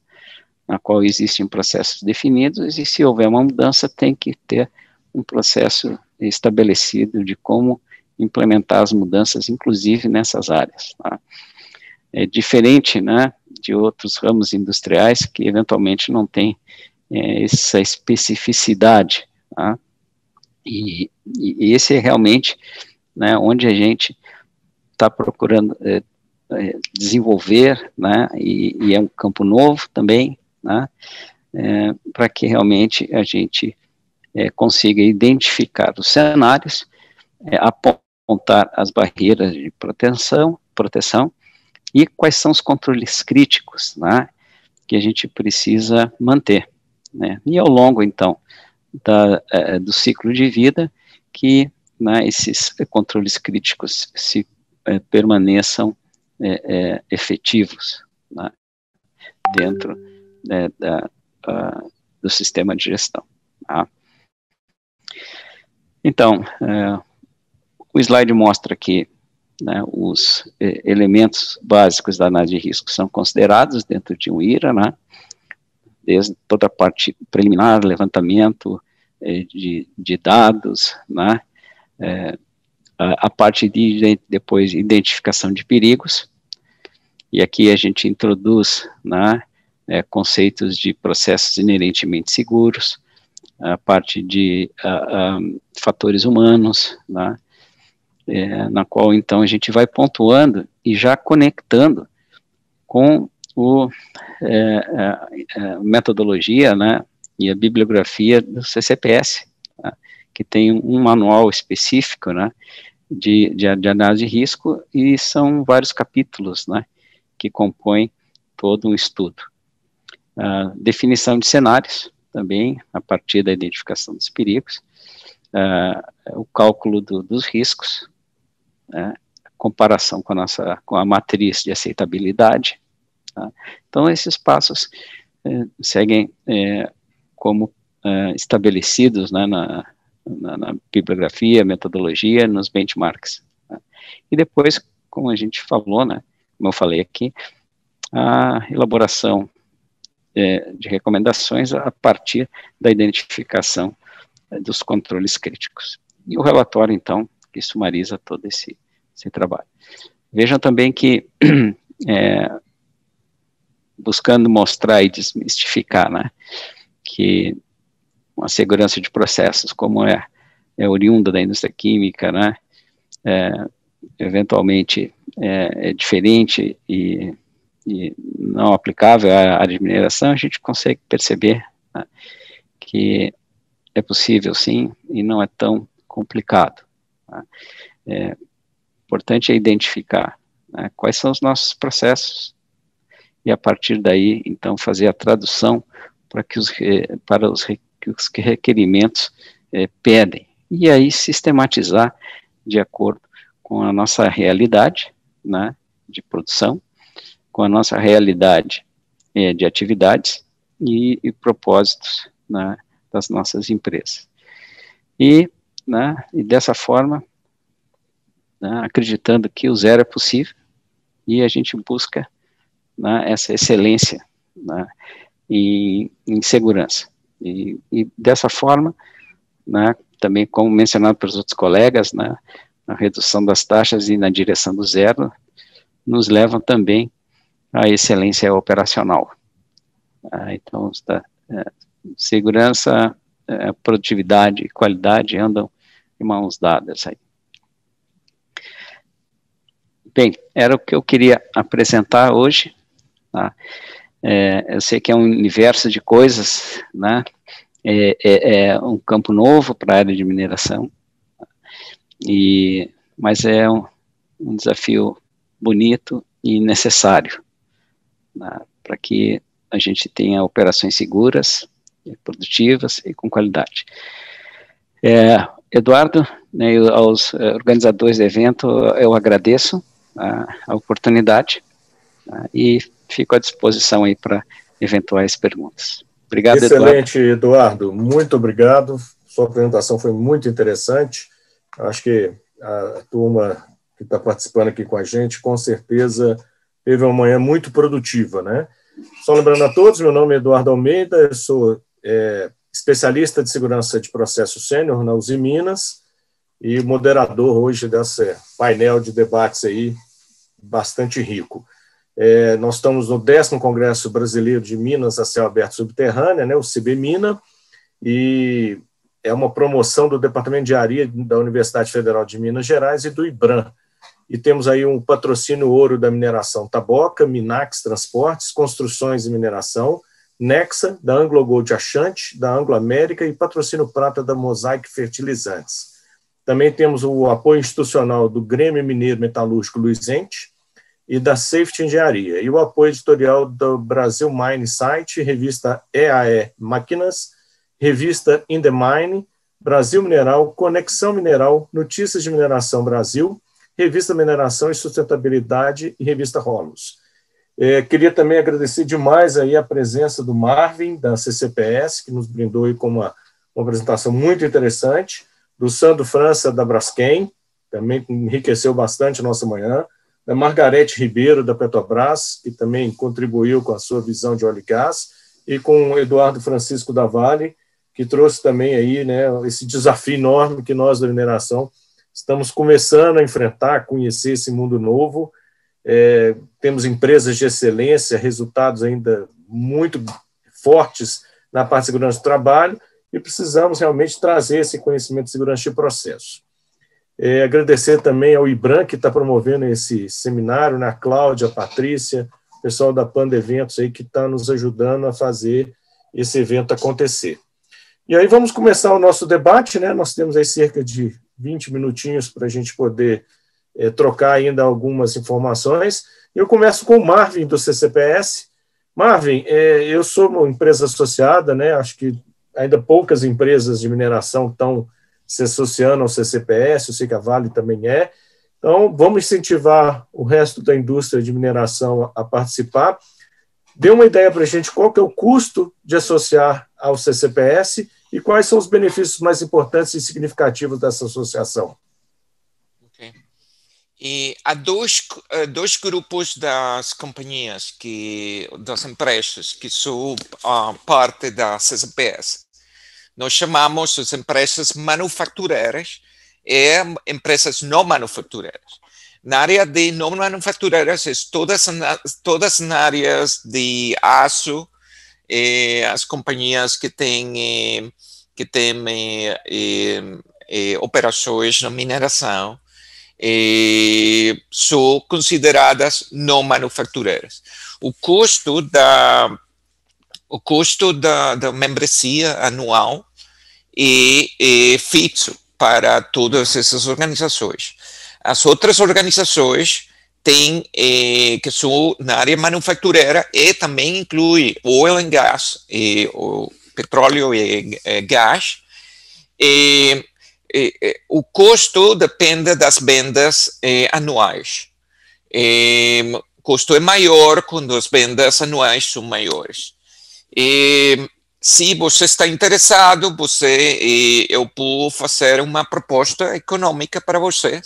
na qual existem processos definidos, e se houver uma mudança, tem que ter um processo estabelecido de como implementar as mudanças, inclusive nessas áreas, tá? É diferente, né, de outros ramos industriais que eventualmente não tem essa especificidade, tá? E esse é realmente, né, onde a gente está procurando desenvolver, né, e é um campo novo também, né, para que realmente a gente consiga identificar os cenários, apontar as barreiras de proteção e quais são os controles críticos, né, que a gente precisa manter, né, e ao longo, então, do ciclo de vida, que, né, esses controles críticos se permaneçam efetivos, né, dentro do sistema de gestão, tá? Então, o slide mostra que, né, os elementos básicos da análise de risco são considerados dentro de um IRA, né, desde toda a parte preliminar, levantamento de dados, né, a parte de depois identificação de perigos, e aqui a gente introduz, né, conceitos de processos inerentemente seguros, a parte de fatores humanos, né, na qual, então, a gente vai pontuando e já conectando com a metodologia, né, e a bibliografia do CCPS, tá, que tem um manual específico, né, de análise de risco, e são vários capítulos, né, que compõem todo um estudo. Definição de cenários, também, a partir da identificação dos perigos, o cálculo dos riscos, comparação com a matriz de aceitabilidade, tá? Então, esses passos seguem como estabelecidos, né, na bibliografia, metodologia, nos benchmarks, tá? E depois, como a gente falou, né, como eu falei aqui, a elaboração de recomendações a partir da identificação dos controles críticos. E o relatório, então, que sumariza todo esse trabalho. Vejam também que, buscando mostrar e desmistificar, né, que uma segurança de processos, como é oriunda da indústria química, né, eventualmente é diferente e não aplicável à área de mineração, a gente consegue perceber, né, que é possível sim, e não é tão complicado. Tá? Importante é identificar, né, quais são os nossos processos, e a partir daí, então, fazer a tradução para os que requerimentos pedem, e aí sistematizar de acordo com a nossa realidade, né, de produção, com a nossa realidade de atividades e propósitos, né, das nossas empresas. E dessa forma, né, acreditando que o zero é possível, e a gente busca, né, essa excelência, né, em segurança. E dessa forma, né, também como mencionado pelos outros colegas, né, a redução das taxas e na direção do zero nos levam também à excelência operacional. Então, segurança, produtividade e qualidade andam em mãos dadas aí. Bem, era o que eu queria apresentar hoje. Tá? Eu sei que é um universo de coisas, né? É um campo novo para a área de mineração, mas é um desafio bonito e necessário, né, para que a gente tenha operações seguras, produtivas e com qualidade. Eduardo, né, aos organizadores do evento, eu agradeço a oportunidade, e fico à disposição aí para eventuais perguntas. Obrigado, Excelente, Eduardo. Muito obrigado. Sua apresentação foi muito interessante. Acho que a turma que está participando aqui com a gente, com certeza, teve uma manhã muito produtiva, né? Só lembrando a todos, meu nome é Eduardo Almeida, eu sou especialista de segurança de processo sênior na Uzi Minas e moderador hoje desse painel de debates aí bastante rico. Nós estamos no 10º Congresso Brasileiro de Minas a Céu Aberto Subterrânea, né, o CBMINA, e é uma promoção do Departamento de Engenharia da Universidade Federal de Minas Gerais e do IBRAM. E temos aí um patrocínio ouro da mineração Taboca, Minax Transportes, Construções e Mineração, Nexa, da Anglo Gold Achante, da Anglo América e patrocínio prata da Mosaic Fertilizantes. Também temos o apoio institucional do Grêmio Mineiro Metalúrgico Luizente e da Safety Engenharia, e o apoio editorial do Brasil Mine Site, revista EAE Máquinas, revista In the Mine, Brasil Mineral, Conexão Mineral, Notícias de Mineração Brasil, revista Mineração e Sustentabilidade e revista Rolos. Queria também agradecer demais aí a presença do Marvin, da CCPS, que nos brindou aí com uma apresentação muito interessante, do Sandro França, da Braskem, também enriqueceu bastante a nossa manhã, da Margarete Ribeiro, da Petrobras, que também contribuiu com a sua visão de óleo e gás, e com o Eduardo Francisco da Vale, que trouxe também aí, né, esse desafio enorme que nós da mineração estamos começando a enfrentar, conhecer esse mundo novo. Temos empresas de excelência, resultados ainda muito fortes na parte de segurança do trabalho, e precisamos realmente trazer esse conhecimento de segurança de processo. Agradecer também ao IBRAM, que está promovendo esse seminário, né, a Cláudia, a Patrícia, o pessoal da Panda Eventos aí, que está nos ajudando a fazer esse evento acontecer. E aí vamos começar o nosso debate, né? Nós temos aí cerca de 20 minutinhos para a gente poder trocar ainda algumas informações. Eu começo com o Marvin, do CCPS. Marvin, eu sou uma empresa associada, né? Acho que ainda poucas empresas de mineração estão se associando ao CCPS, eu sei que a Vale também é. Então, vamos incentivar o resto da indústria de mineração a participar. Dê uma ideia para a gente qual que é o custo de associar ao CCPS e quais são os benefícios mais importantes e significativos dessa associação. Okay. E há dois grupos das companhias, das empresas que são parte da CCPS. Nós chamamos as empresas manufatureiras é empresas não manufatureras. Na área de não manufatureras, todas as áreas de aço, as companhias que têm operações na mineração, são consideradas não manufatureras. O custo da membresia anual é fixo para todas essas organizações. As outras organizações têm, que são na área manufatureira, e também inclui oil and gas, o petróleo e gás. O custo depende das vendas anuais. O custo é maior quando as vendas anuais são maiores. Se você está interessado, eu posso fazer uma proposta econômica para você.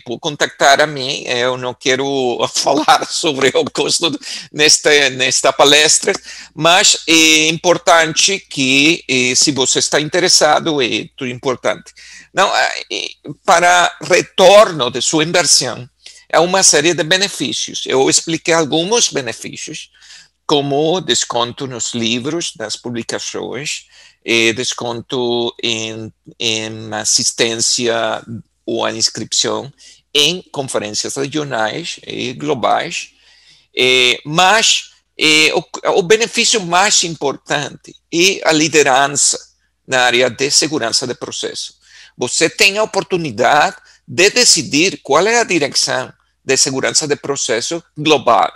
Por contactar a mim. Eu não quero falar sobre o custo nesta palestra, mas é importante que, se você está interessado, é tudo importante. Não, para retorno de sua inversão, há uma série de benefícios. Eu expliquei alguns benefícios, como desconto nos livros, das publicações, desconto em assistência ou a inscrição em conferências regionais e globais, mas o benefício mais importante é a liderança na área de segurança de processo. Você tem a oportunidade de decidir qual é a direção de segurança de processo global.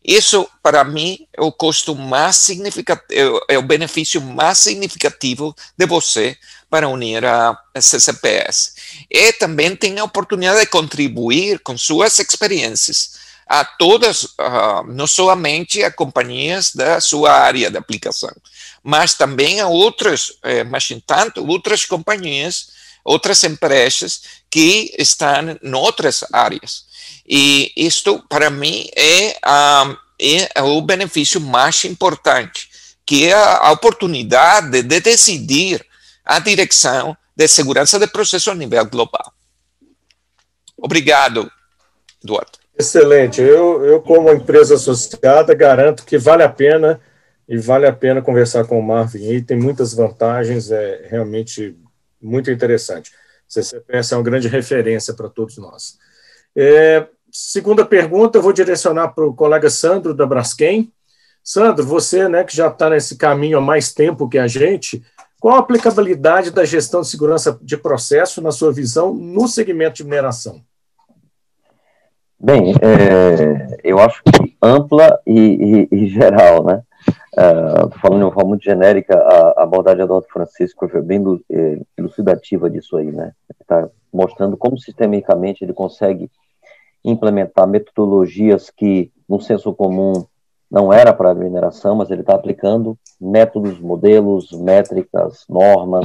Isso, para mim, é o custo mais significativo, é o benefício mais significativo de você para unir a CCPS. E também tem a oportunidade de contribuir com suas experiências a todas, não somente a companhias da sua área de aplicação, mas também a outras, outras companhias, outras empresas que estão em outras áreas. E isto, para mim, é o benefício mais importante, que é a oportunidade de decidir a direção de segurança de processo a nível global. Obrigado, Eduardo. Excelente. Eu, como empresa associada, garanto que vale a pena, e vale a pena conversar com o Marvin aí, tem muitas vantagens, é realmente muito interessante. CCPS é uma grande referência para todos nós. Segunda pergunta, eu vou direcionar para o colega Sandro, da Braskem. Sandro, você, né, que já está nesse caminho há mais tempo que a gente, qual a aplicabilidade da gestão de segurança de processo, na sua visão, no segmento de mineração? Bem, eu acho que ampla e geral, né? Falando de uma forma muito genérica, a abordagem do Dr. Francisco foi bem elucidativa disso aí, né? Está mostrando como sistemicamente ele consegue implementar metodologias que, no senso comum, não era para a mineração, mas ele está aplicando métodos, modelos, métricas, normas.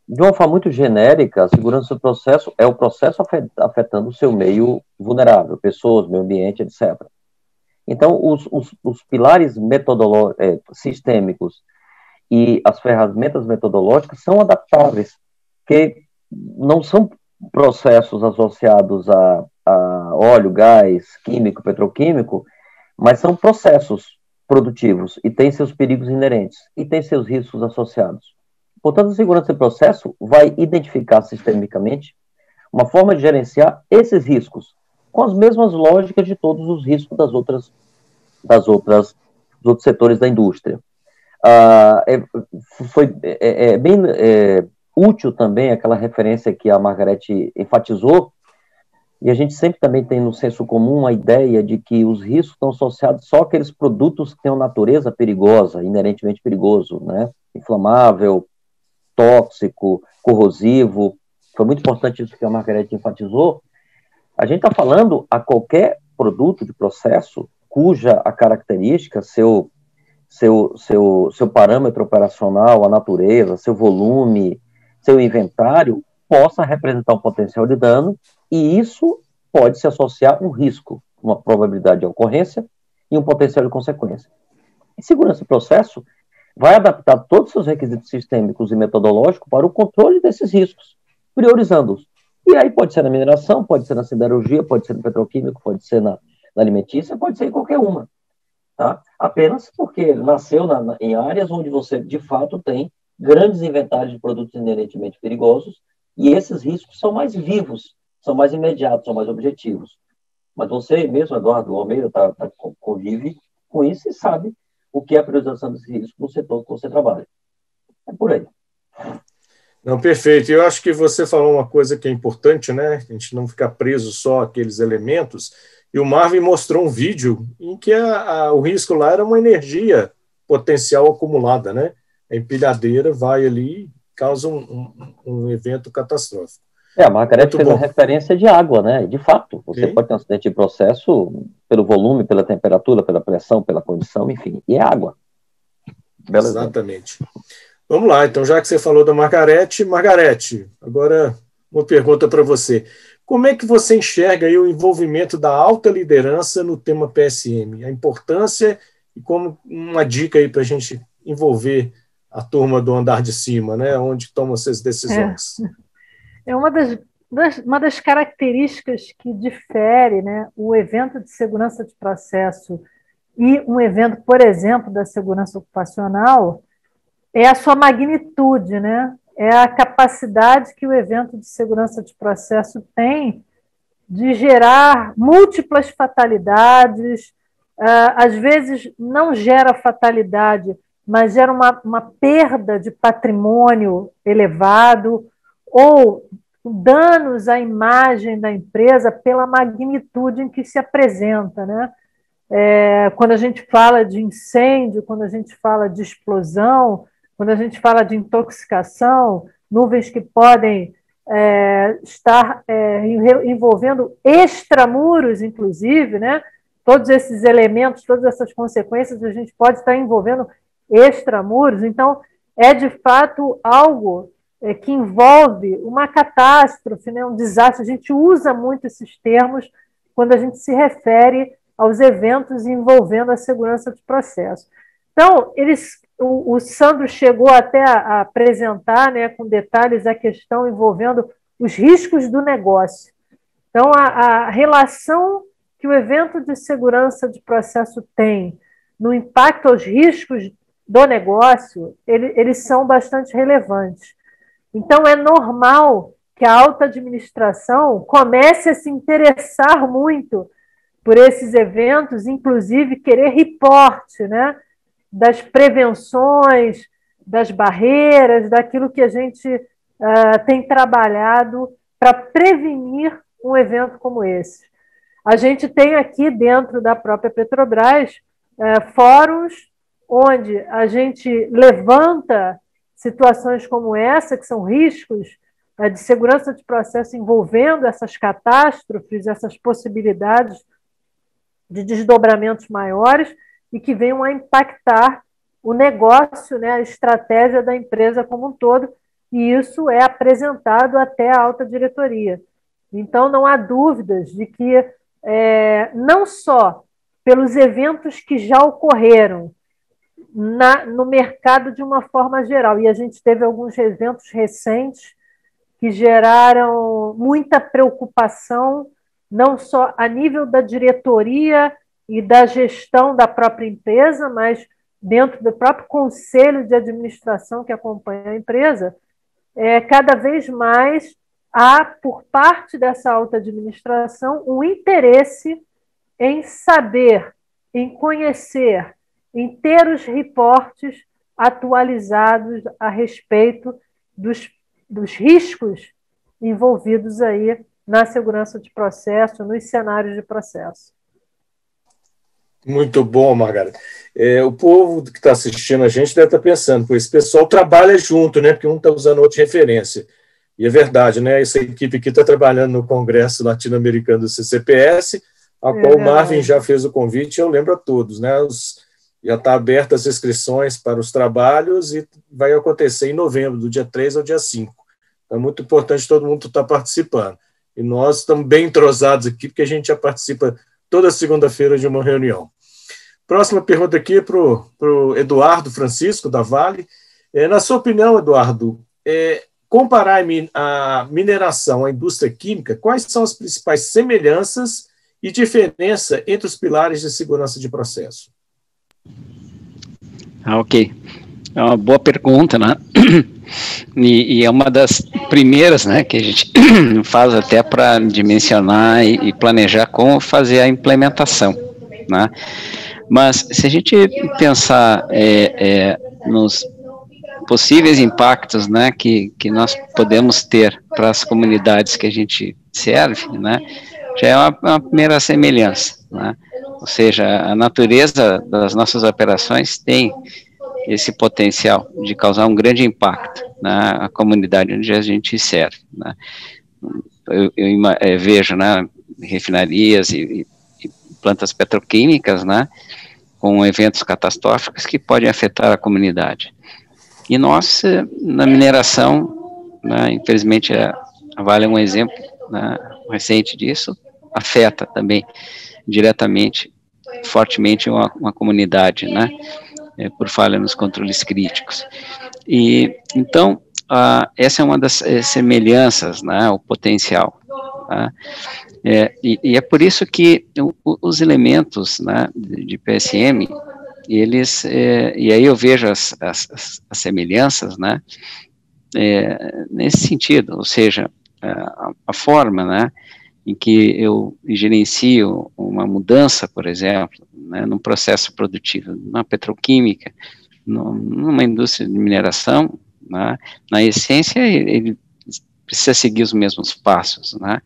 De uma forma muito genérica, a segurança do processo é o processo afetando o seu meio vulnerável, pessoas, meio ambiente, etc. Então, os pilares sistêmicos e as ferramentas metodológicas são adaptáveis, que não são processos associados a óleo, gás, químico, petroquímico, mas são processos produtivos e têm seus perigos inerentes e têm seus riscos associados. Portanto, a segurança do processo vai identificar sistemicamente uma forma de gerenciar esses riscos, com as mesmas lógicas de todos os riscos dos outros setores da indústria. Foi bem útil também aquela referência que a Margarete enfatizou, e a gente sempre também tem no senso comum a ideia de que os riscos estão associados só àqueles produtos que têm uma natureza perigosa, inerentemente perigoso, né? Inflamável, tóxico, corrosivo. Foi muito importante isso que a Margarete enfatizou. A gente está falando a qualquer produto de processo cuja a característica, seu parâmetro operacional, a natureza, seu volume, seu inventário, possa representar um potencial de dano, e isso pode se associar a um risco, uma probabilidade de ocorrência e um potencial de consequência. Em segurança do processo, vai adaptar todos os seus requisitos sistêmicos e metodológicos para o controle desses riscos, priorizando-os. E aí pode ser na mineração, pode ser na siderurgia, pode ser no petroquímico, pode ser na alimentícia, pode ser em qualquer uma. Tá? Apenas porque ele nasceu em áreas onde você, de fato, tem grandes inventários de produtos inerentemente perigosos, e esses riscos são mais vivos, são mais imediatos, são mais objetivos. Mas você mesmo, Eduardo Almeida, convive com isso e sabe o que é a priorização desse risco no setor que você trabalha. É por aí. Não, perfeito. Eu acho que você falou uma coisa que é importante, né? A gente não ficar preso só àqueles elementos. E o Marvin mostrou um vídeo em que o risco lá era uma energia potencial acumulada, né? A empilhadeira vai ali e causa um evento catastrófico. A Margareth fez uma referência de água, né? De fato, você pode ter um acidente de processo pelo volume, pela temperatura, pela pressão, pela condição, enfim, e é água. Exatamente. Vamos lá, então, já que você falou da Margareth, agora uma pergunta para você. Como é que você enxerga aí o envolvimento da alta liderança no tema PSM? A importância e como uma dica aí para a gente envolver a turma do andar de cima, né? Onde toma essas decisões. É uma das características que difere, né, o evento de segurança de processo e um evento, por exemplo, da segurança ocupacional, é a sua magnitude, né? É a capacidade que o evento de segurança de processo tem de gerar múltiplas fatalidades, às vezes não gera fatalidade, mas gera uma perda de patrimônio elevado, ou danos à imagem da empresa pela magnitude em que se apresenta, né? Quando a gente fala de incêndio, quando a gente fala de explosão, quando a gente fala de intoxicação, nuvens que podem estar envolvendo extramuros, inclusive, né? Todos esses elementos, todas essas consequências, a gente pode estar envolvendo extramuros. Então, é de fato algo que envolve uma catástrofe, né? Um desastre. A gente usa muito esses termos quando a gente se refere aos eventos envolvendo a segurança de processo. Então, o Sandro chegou até a apresentar, né, com detalhes a questão envolvendo os riscos do negócio. Então, a relação que o evento de segurança de processo tem no impacto aos riscos do negócio, eles são bastante relevantes. Então, é normal que a alta administração comece a se interessar muito por esses eventos, inclusive querer reporte, né, das prevenções, das barreiras, daquilo que a gente tem trabalhado para prevenir um evento como esse. A gente tem aqui dentro da própria Petrobras fóruns onde a gente levanta situações como essa, que são riscos de segurança de processo envolvendo essas catástrofes, essas possibilidades de desdobramentos maiores e que venham a impactar o negócio, né, a estratégia da empresa como um todo, e isso é apresentado até a alta diretoria. Então, não há dúvidas de que, não só pelos eventos que já ocorreram no mercado de uma forma geral, e a gente teve alguns eventos recentes que geraram muita preocupação, não só a nível da diretoria e da gestão da própria empresa, mas dentro do próprio conselho de administração que acompanha a empresa, cada vez mais há, por parte dessa alta administração, um interesse em saber, em conhecer, em ter os reportes atualizados a respeito dos riscos envolvidos aí na segurança de processo, nos cenários de processo. Muito bom, Margareth. O povo que está assistindo a gente deve estar pensando, pois esse pessoal trabalha junto, né? Porque um está usando outra referência. E é verdade, né? Essa equipe aqui está trabalhando no Congresso Latino-Americano do CCPS, a qual o Marvin já fez o convite, eu lembro a todos, né? Já está aberta as inscrições para os trabalhos e vai acontecer em novembro, do dia 3 ao dia 5. Então, é muito importante todo mundo estar participando. E nós estamos bem entrosados aqui, porque a gente já participa toda segunda-feira de uma reunião. Próxima pergunta aqui para o Eduardo Francisco, da Vale. Na sua opinião, Eduardo, comparar a mineração à indústria química, quais são as principais semelhanças e diferença entre os pilares de segurança de processo? Ok. É uma boa pergunta, né? E é uma das primeiras, né, que a gente faz até para dimensionar e planejar como fazer a implementação, né? Mas se a gente pensar nos possíveis impactos, né, que nós podemos ter para as comunidades que a gente serve, né, já é uma primeira semelhança, né? Ou seja, a natureza das nossas operações tem esse potencial de causar um grande impacto na comunidade onde a gente serve, né? Eu vejo, né, refinarias e plantas petroquímicas, né, com eventos catastróficos que podem afetar a comunidade. E nós, na mineração, né, infelizmente, a Vale é um exemplo, né, recente disso, afeta também diretamente, fortemente uma comunidade, né, por falha nos controles críticos. E, então, essa é uma das semelhanças, né, o potencial. Tá? E é por isso que os elementos, né, de PSM, eles, e aí eu vejo as semelhanças, né, nesse sentido, ou seja, a forma, né, em que eu gerencio uma mudança, por exemplo, né, num processo produtivo, na petroquímica, numa indústria de mineração, né, na essência, ele precisa seguir os mesmos passos, né,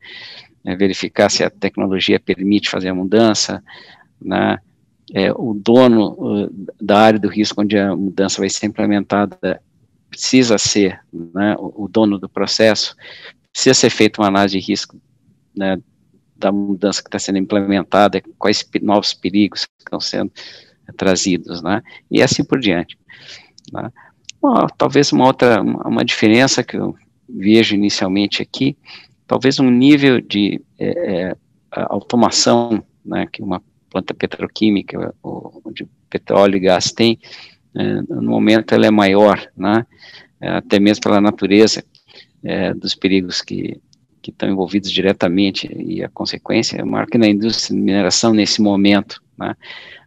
verificar se a tecnologia permite fazer a mudança, né, o dono da área do risco onde a mudança vai ser implementada precisa ser, né, o dono do processo, precisa ser feita uma análise de risco, né, da mudança que está sendo implementada, quais novos perigos que estão sendo trazidos, né, e assim por diante. Né. Bom, talvez uma diferença que eu vejo inicialmente aqui, talvez um nível de automação, né, que uma planta petroquímica ou de petróleo e gás tem, no momento ela é maior, né, até mesmo pela natureza dos perigos que estão envolvidos diretamente, e a consequência é maior que na indústria de mineração nesse momento, né.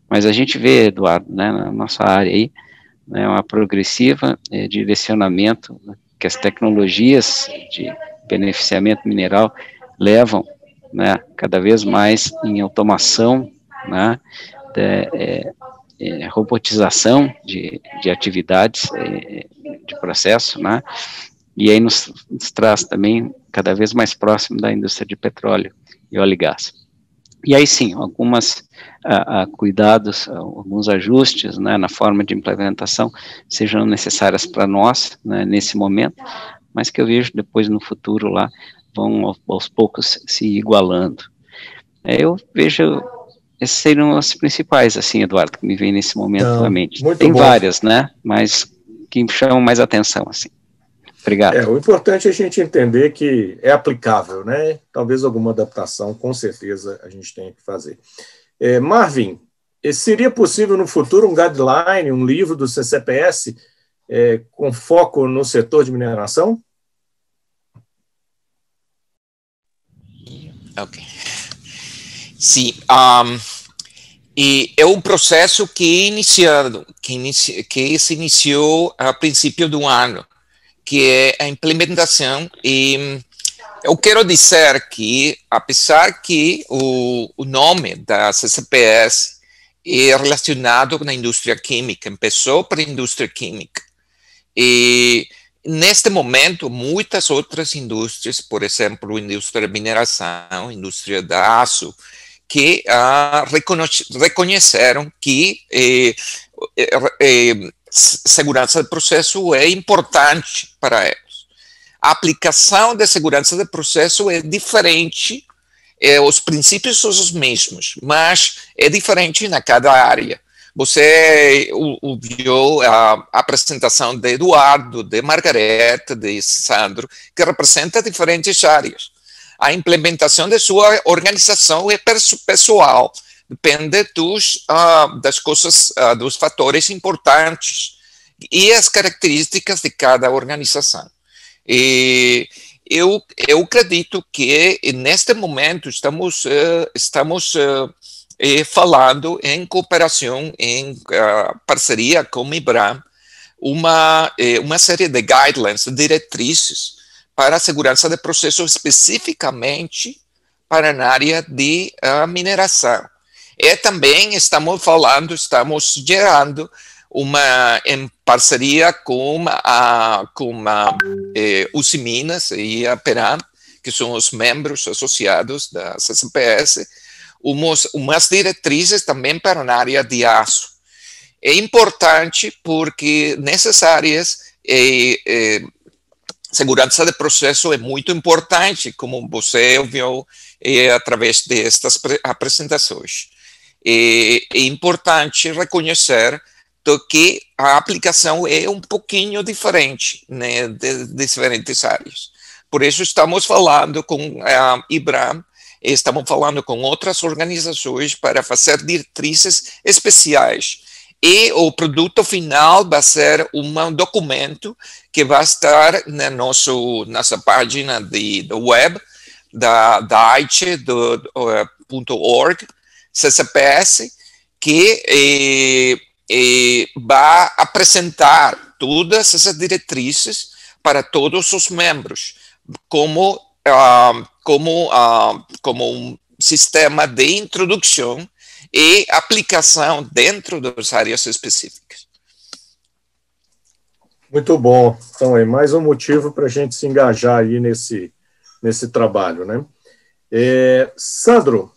Mas a gente vê, Eduardo, né, na nossa área aí, né, uma progressiva direcionamento que as tecnologias de beneficiamento mineral levam, né, cada vez mais em automação, né, robotização de atividades, de processo, né, e aí nos traz também cada vez mais próximo da indústria de petróleo e óleo e gás. E aí sim, algumas cuidados, alguns ajustes, né, na forma de implementação sejam necessárias para nós, né, nesse momento, mas que eu vejo depois no futuro lá, vão aos poucos se igualando. Eu vejo, esses seriam as principais, assim, Eduardo, que me vem nesse momento à mente. Tem bom. Várias, né, mas que chamam mais atenção, assim. Obrigado. O importante é a gente entender que é aplicável, né? Talvez alguma adaptação, com certeza, a gente tenha que fazer. Marvin, seria possível no futuro um guideline, um livro do CCPS com foco no setor de mineração? Ok. Sim. E é um processo que se iniciou a princípio do ano, que é a implementação, e eu quero dizer que, apesar que o nome da CCPS é relacionado com a indústria química, começou para a indústria química, e neste momento, muitas outras indústrias, por exemplo, a indústria de mineração, a indústria de aço, que reconheceram que segurança de processo é importante para eles. A aplicação de segurança de processo é diferente, os princípios são os mesmos, mas é diferente na cada área. Você ouviu a apresentação de Eduardo, de Margareta, de Sandro, que representa diferentes áreas. A implementação de sua organização é pessoal, depende das coisas, dos fatores importantes e as características de cada organização. E eu acredito que neste momento estamos falando em cooperação, em parceria com o IBRAM, uma série de guidelines, diretrizes para a segurança de processo, especificamente para a área de mineração. E também estamos gerando em parceria com os Minas e a Peram, que são os membros associados da CCPS, umas diretrizes também para a área de aço. É importante porque nessas áreas segurança de processo é muito importante, como você ouviu através destas apresentações. É importante reconhecer que a aplicação é um pouquinho diferente, né, de diferentes áreas. Por isso estamos falando com a IBRAM, estamos falando com outras organizações para fazer diretrizes especiais. E o produto final vai ser um documento que vai estar na nossa página do web, da aiche.org, CCPS, que vai apresentar todas essas diretrizes para todos os membros, como um sistema de introdução e aplicação dentro das áreas específicas. Muito bom. Então, é mais um motivo para a gente se engajar aí nesse trabalho, né? Sandro,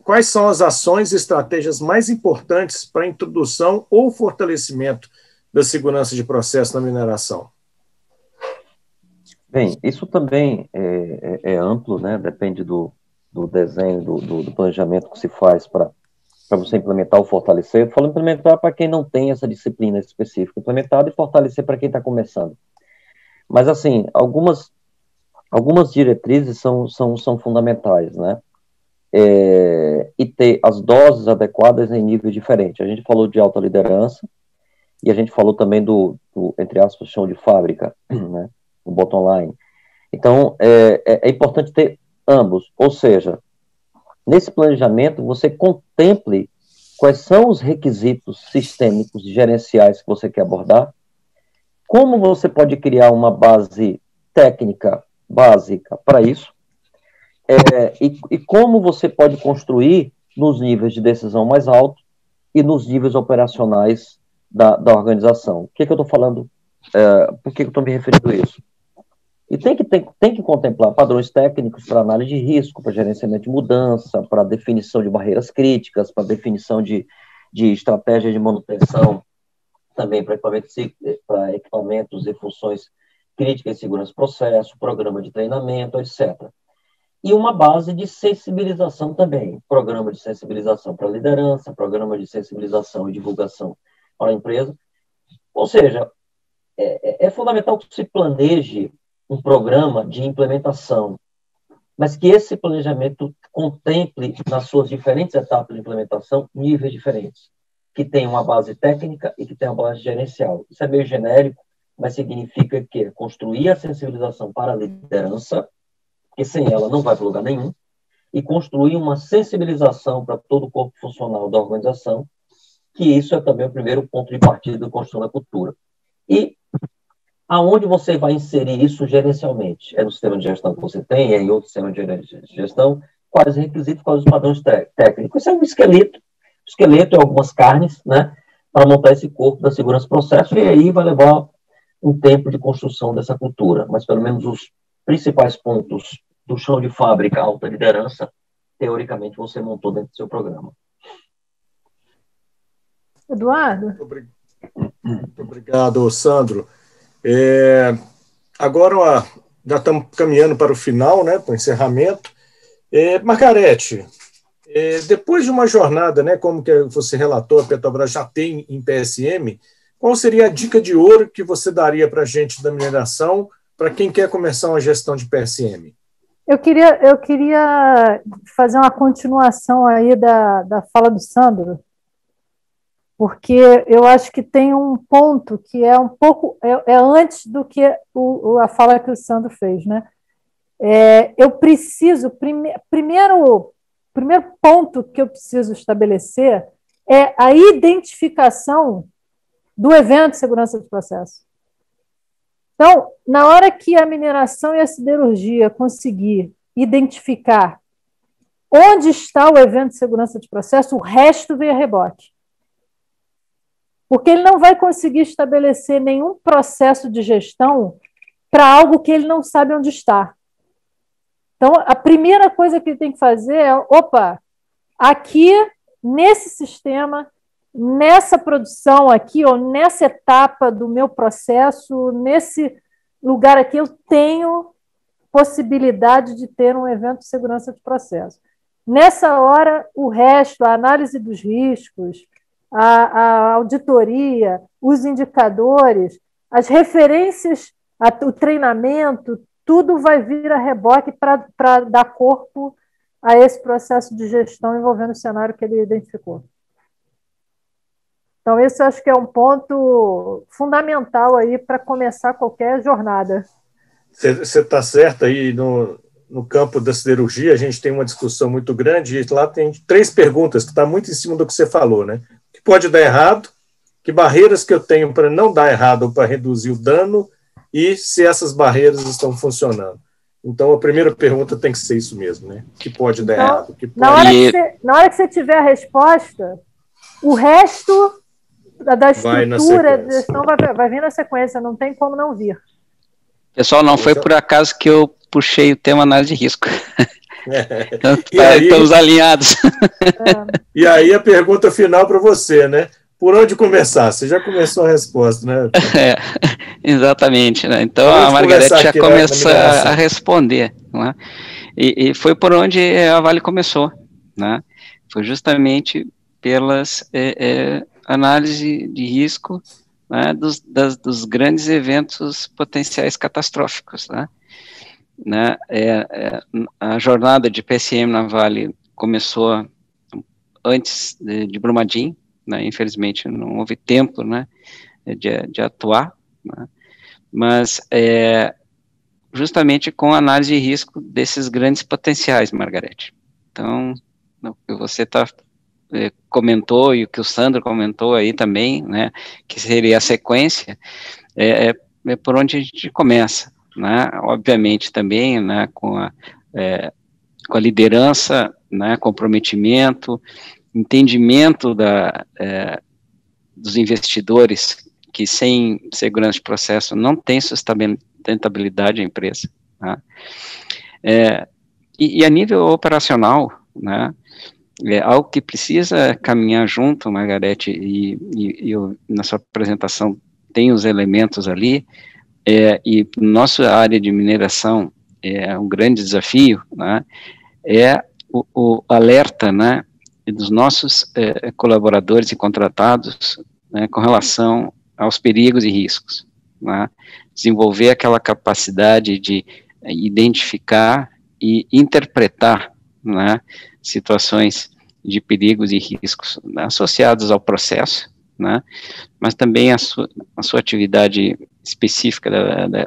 quais são as ações e estratégias mais importantes para a introdução ou fortalecimento da segurança de processo na mineração? Bem, isso também é amplo, né? Depende do desenho, do planejamento que se faz para você implementar ou fortalecer. Eu falo implementar para quem não tem essa disciplina específica, implementar e fortalecer para quem está começando. Mas, assim, algumas diretrizes são fundamentais, né? E ter as doses adequadas em níveis diferentes. A gente falou de alta liderança e a gente falou também do entre aspas, chão de fábrica, né? O bottom line. Então, é importante ter ambos, ou seja, nesse planejamento você contemple quais são os requisitos sistêmicos e gerenciais que você quer abordar, como você pode criar uma base técnica básica para isso, e como você pode construir nos níveis de decisão mais altos e nos níveis operacionais da organização. O que eu estou falando? Por que eu estou me referindo a isso? E tem que contemplar padrões técnicos para análise de risco, para gerenciamento de mudança, para definição de barreiras críticas, para definição de estratégia de manutenção, também para equipamentos e funções críticas de segurança do processo, programa de treinamento, etc. E uma base de sensibilização também, programa de sensibilização para a liderança, programa de sensibilização e divulgação para a empresa. Ou seja, é fundamental que se planeje um programa de implementação, mas que esse planejamento contemple, nas suas diferentes etapas de implementação, níveis diferentes, que tem uma base técnica e que tem uma base gerencial. Isso é meio genérico, mas significa que construir a sensibilização para a liderança, porque sem ela não vai para lugar nenhum, e construir uma sensibilização para todo o corpo funcional da organização, que isso é também o primeiro ponto de partida da construção da cultura. E aonde você vai inserir isso gerencialmente? É no sistema de gestão que você tem? É em outro sistema de gestão? Quais os requisitos, quais os padrões técnicos? Isso é um esqueleto. O esqueleto é algumas carnes, né, para montar esse corpo da segurança do processo, e aí vai levar um tempo de construção dessa cultura. Mas pelo menos os principais pontos do chão de fábrica, alta liderança, teoricamente você montou dentro do seu programa. Eduardo? Muito obrigado, Sandro. Agora já estamos caminhando para o final, né, para o encerramento. Margarete, depois de uma jornada, né, como que você relatou, a Petrobras já tem em PSM, qual seria a dica de ouro que você daria para a gente da mineração, para quem quer começar uma gestão de PSM? Eu queria fazer uma continuação aí da fala do Sandro, porque eu acho que tem um ponto que é um pouco antes do que a fala que o Sandro fez, né? Eu preciso, primeiro ponto que eu preciso estabelecer é a identificação do evento de segurança de processo. Então, na hora que a mineração e a siderurgia conseguir identificar onde está o evento de segurança de processo, o resto vem a reboque. Porque ele não vai conseguir estabelecer nenhum processo de gestão para algo que ele não sabe onde está. Então, a primeira coisa que ele tem que fazer é, aqui, nesse sistema, nessa produção aqui, ou nessa etapa do meu processo, nesse lugar aqui, eu tenho possibilidade de ter um evento de segurança de processo. Nessa hora, o resto, a análise dos riscos, a auditoria, os indicadores, as referências, o treinamento, tudo vai vir a reboque para dar corpo a esse processo de gestão envolvendo o cenário que ele identificou. Então, esse eu acho que é um ponto fundamental aí para começar qualquer jornada. Você está certo aí no campo da siderurgia, a gente tem uma discussão muito grande, e lá tem 3 perguntas que está muito em cima do que você falou, né? O que pode dar errado, que barreiras que eu tenho para não dar errado ou para reduzir o dano, e se essas barreiras estão funcionando. Então, a primeira pergunta tem que ser isso mesmo, né? O que pode dar errado? Que pode... Na hora que você tiver a resposta, o resto da estrutura da gestão vai vir na sequência, não tem como não vir. Pessoal, não foi por acaso que eu puxei o tema análise de risco. Então, estamos alinhados. E aí a pergunta final para você, né? Por onde começar? Você já começou a resposta, né? Exatamente, né? Então a Margarete já começa a responder, não é? E foi por onde a Vale começou, né? Foi justamente pelas análise de risco, né, dos grandes eventos potenciais catastróficos, né? A jornada de PSM na Vale começou antes de Brumadinho, né? Infelizmente não houve tempo, né, de atuar, né? Mas justamente com a análise de risco desses grandes potenciais, Margarete. Então, o que você comentou e o que o Sandro comentou aí também, né, que seria a sequência, é por onde a gente começa, né? Obviamente também, né, com a liderança, né, comprometimento, entendimento dos investidores que sem segurança de processo não tem sustentabilidade a empresa, né? E a nível operacional, né, algo que precisa caminhar junto, Margarete, e eu, na sua apresentação, tem os elementos ali, e nossa área de mineração é um grande desafio, né, o alerta, né, dos nossos colaboradores e contratados, né, com relação aos perigos e riscos, né, desenvolver aquela capacidade de identificar e interpretar, né, situações de perigos e riscos, né, associados ao processo, né, mas também a sua atividade específica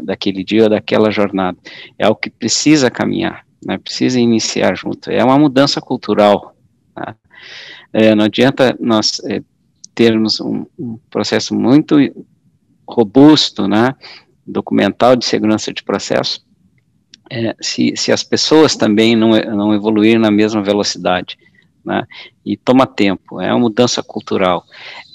daquele dia ou daquela jornada. É algo que precisa caminhar, né, precisa iniciar junto. É uma mudança cultural, né? Não adianta nós termos um processo muito robusto, né, documental de segurança de processo, se as pessoas também não evoluírem na mesma velocidade, né, e toma tempo, é uma mudança cultural,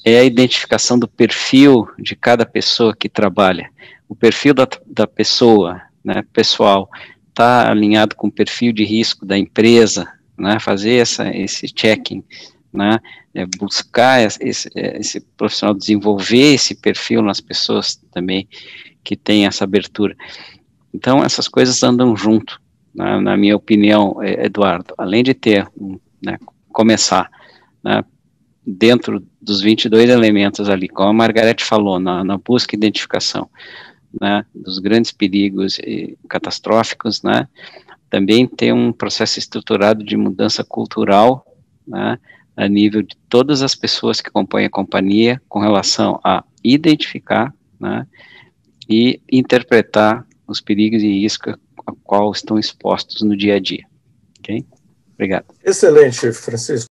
é a identificação do perfil de cada pessoa que trabalha, o perfil da pessoa, né, pessoal, está alinhado com o perfil de risco da empresa, né, fazer esse checking, né, buscar esse profissional, desenvolver esse perfil nas pessoas também que tem essa abertura. Então, essas coisas andam junto, né, na minha opinião, Eduardo, além de né, começar, né, dentro dos 22 elementos ali, como a Margarete falou, na busca e identificação, né, dos grandes perigos catastróficos, né, também ter um processo estruturado de mudança cultural, né, a nível de todas as pessoas que compõem a companhia, com relação a identificar, né, e interpretar os perigos e riscos a qual estão expostos no dia a dia. Ok? Obrigado. Excelente, Francisco.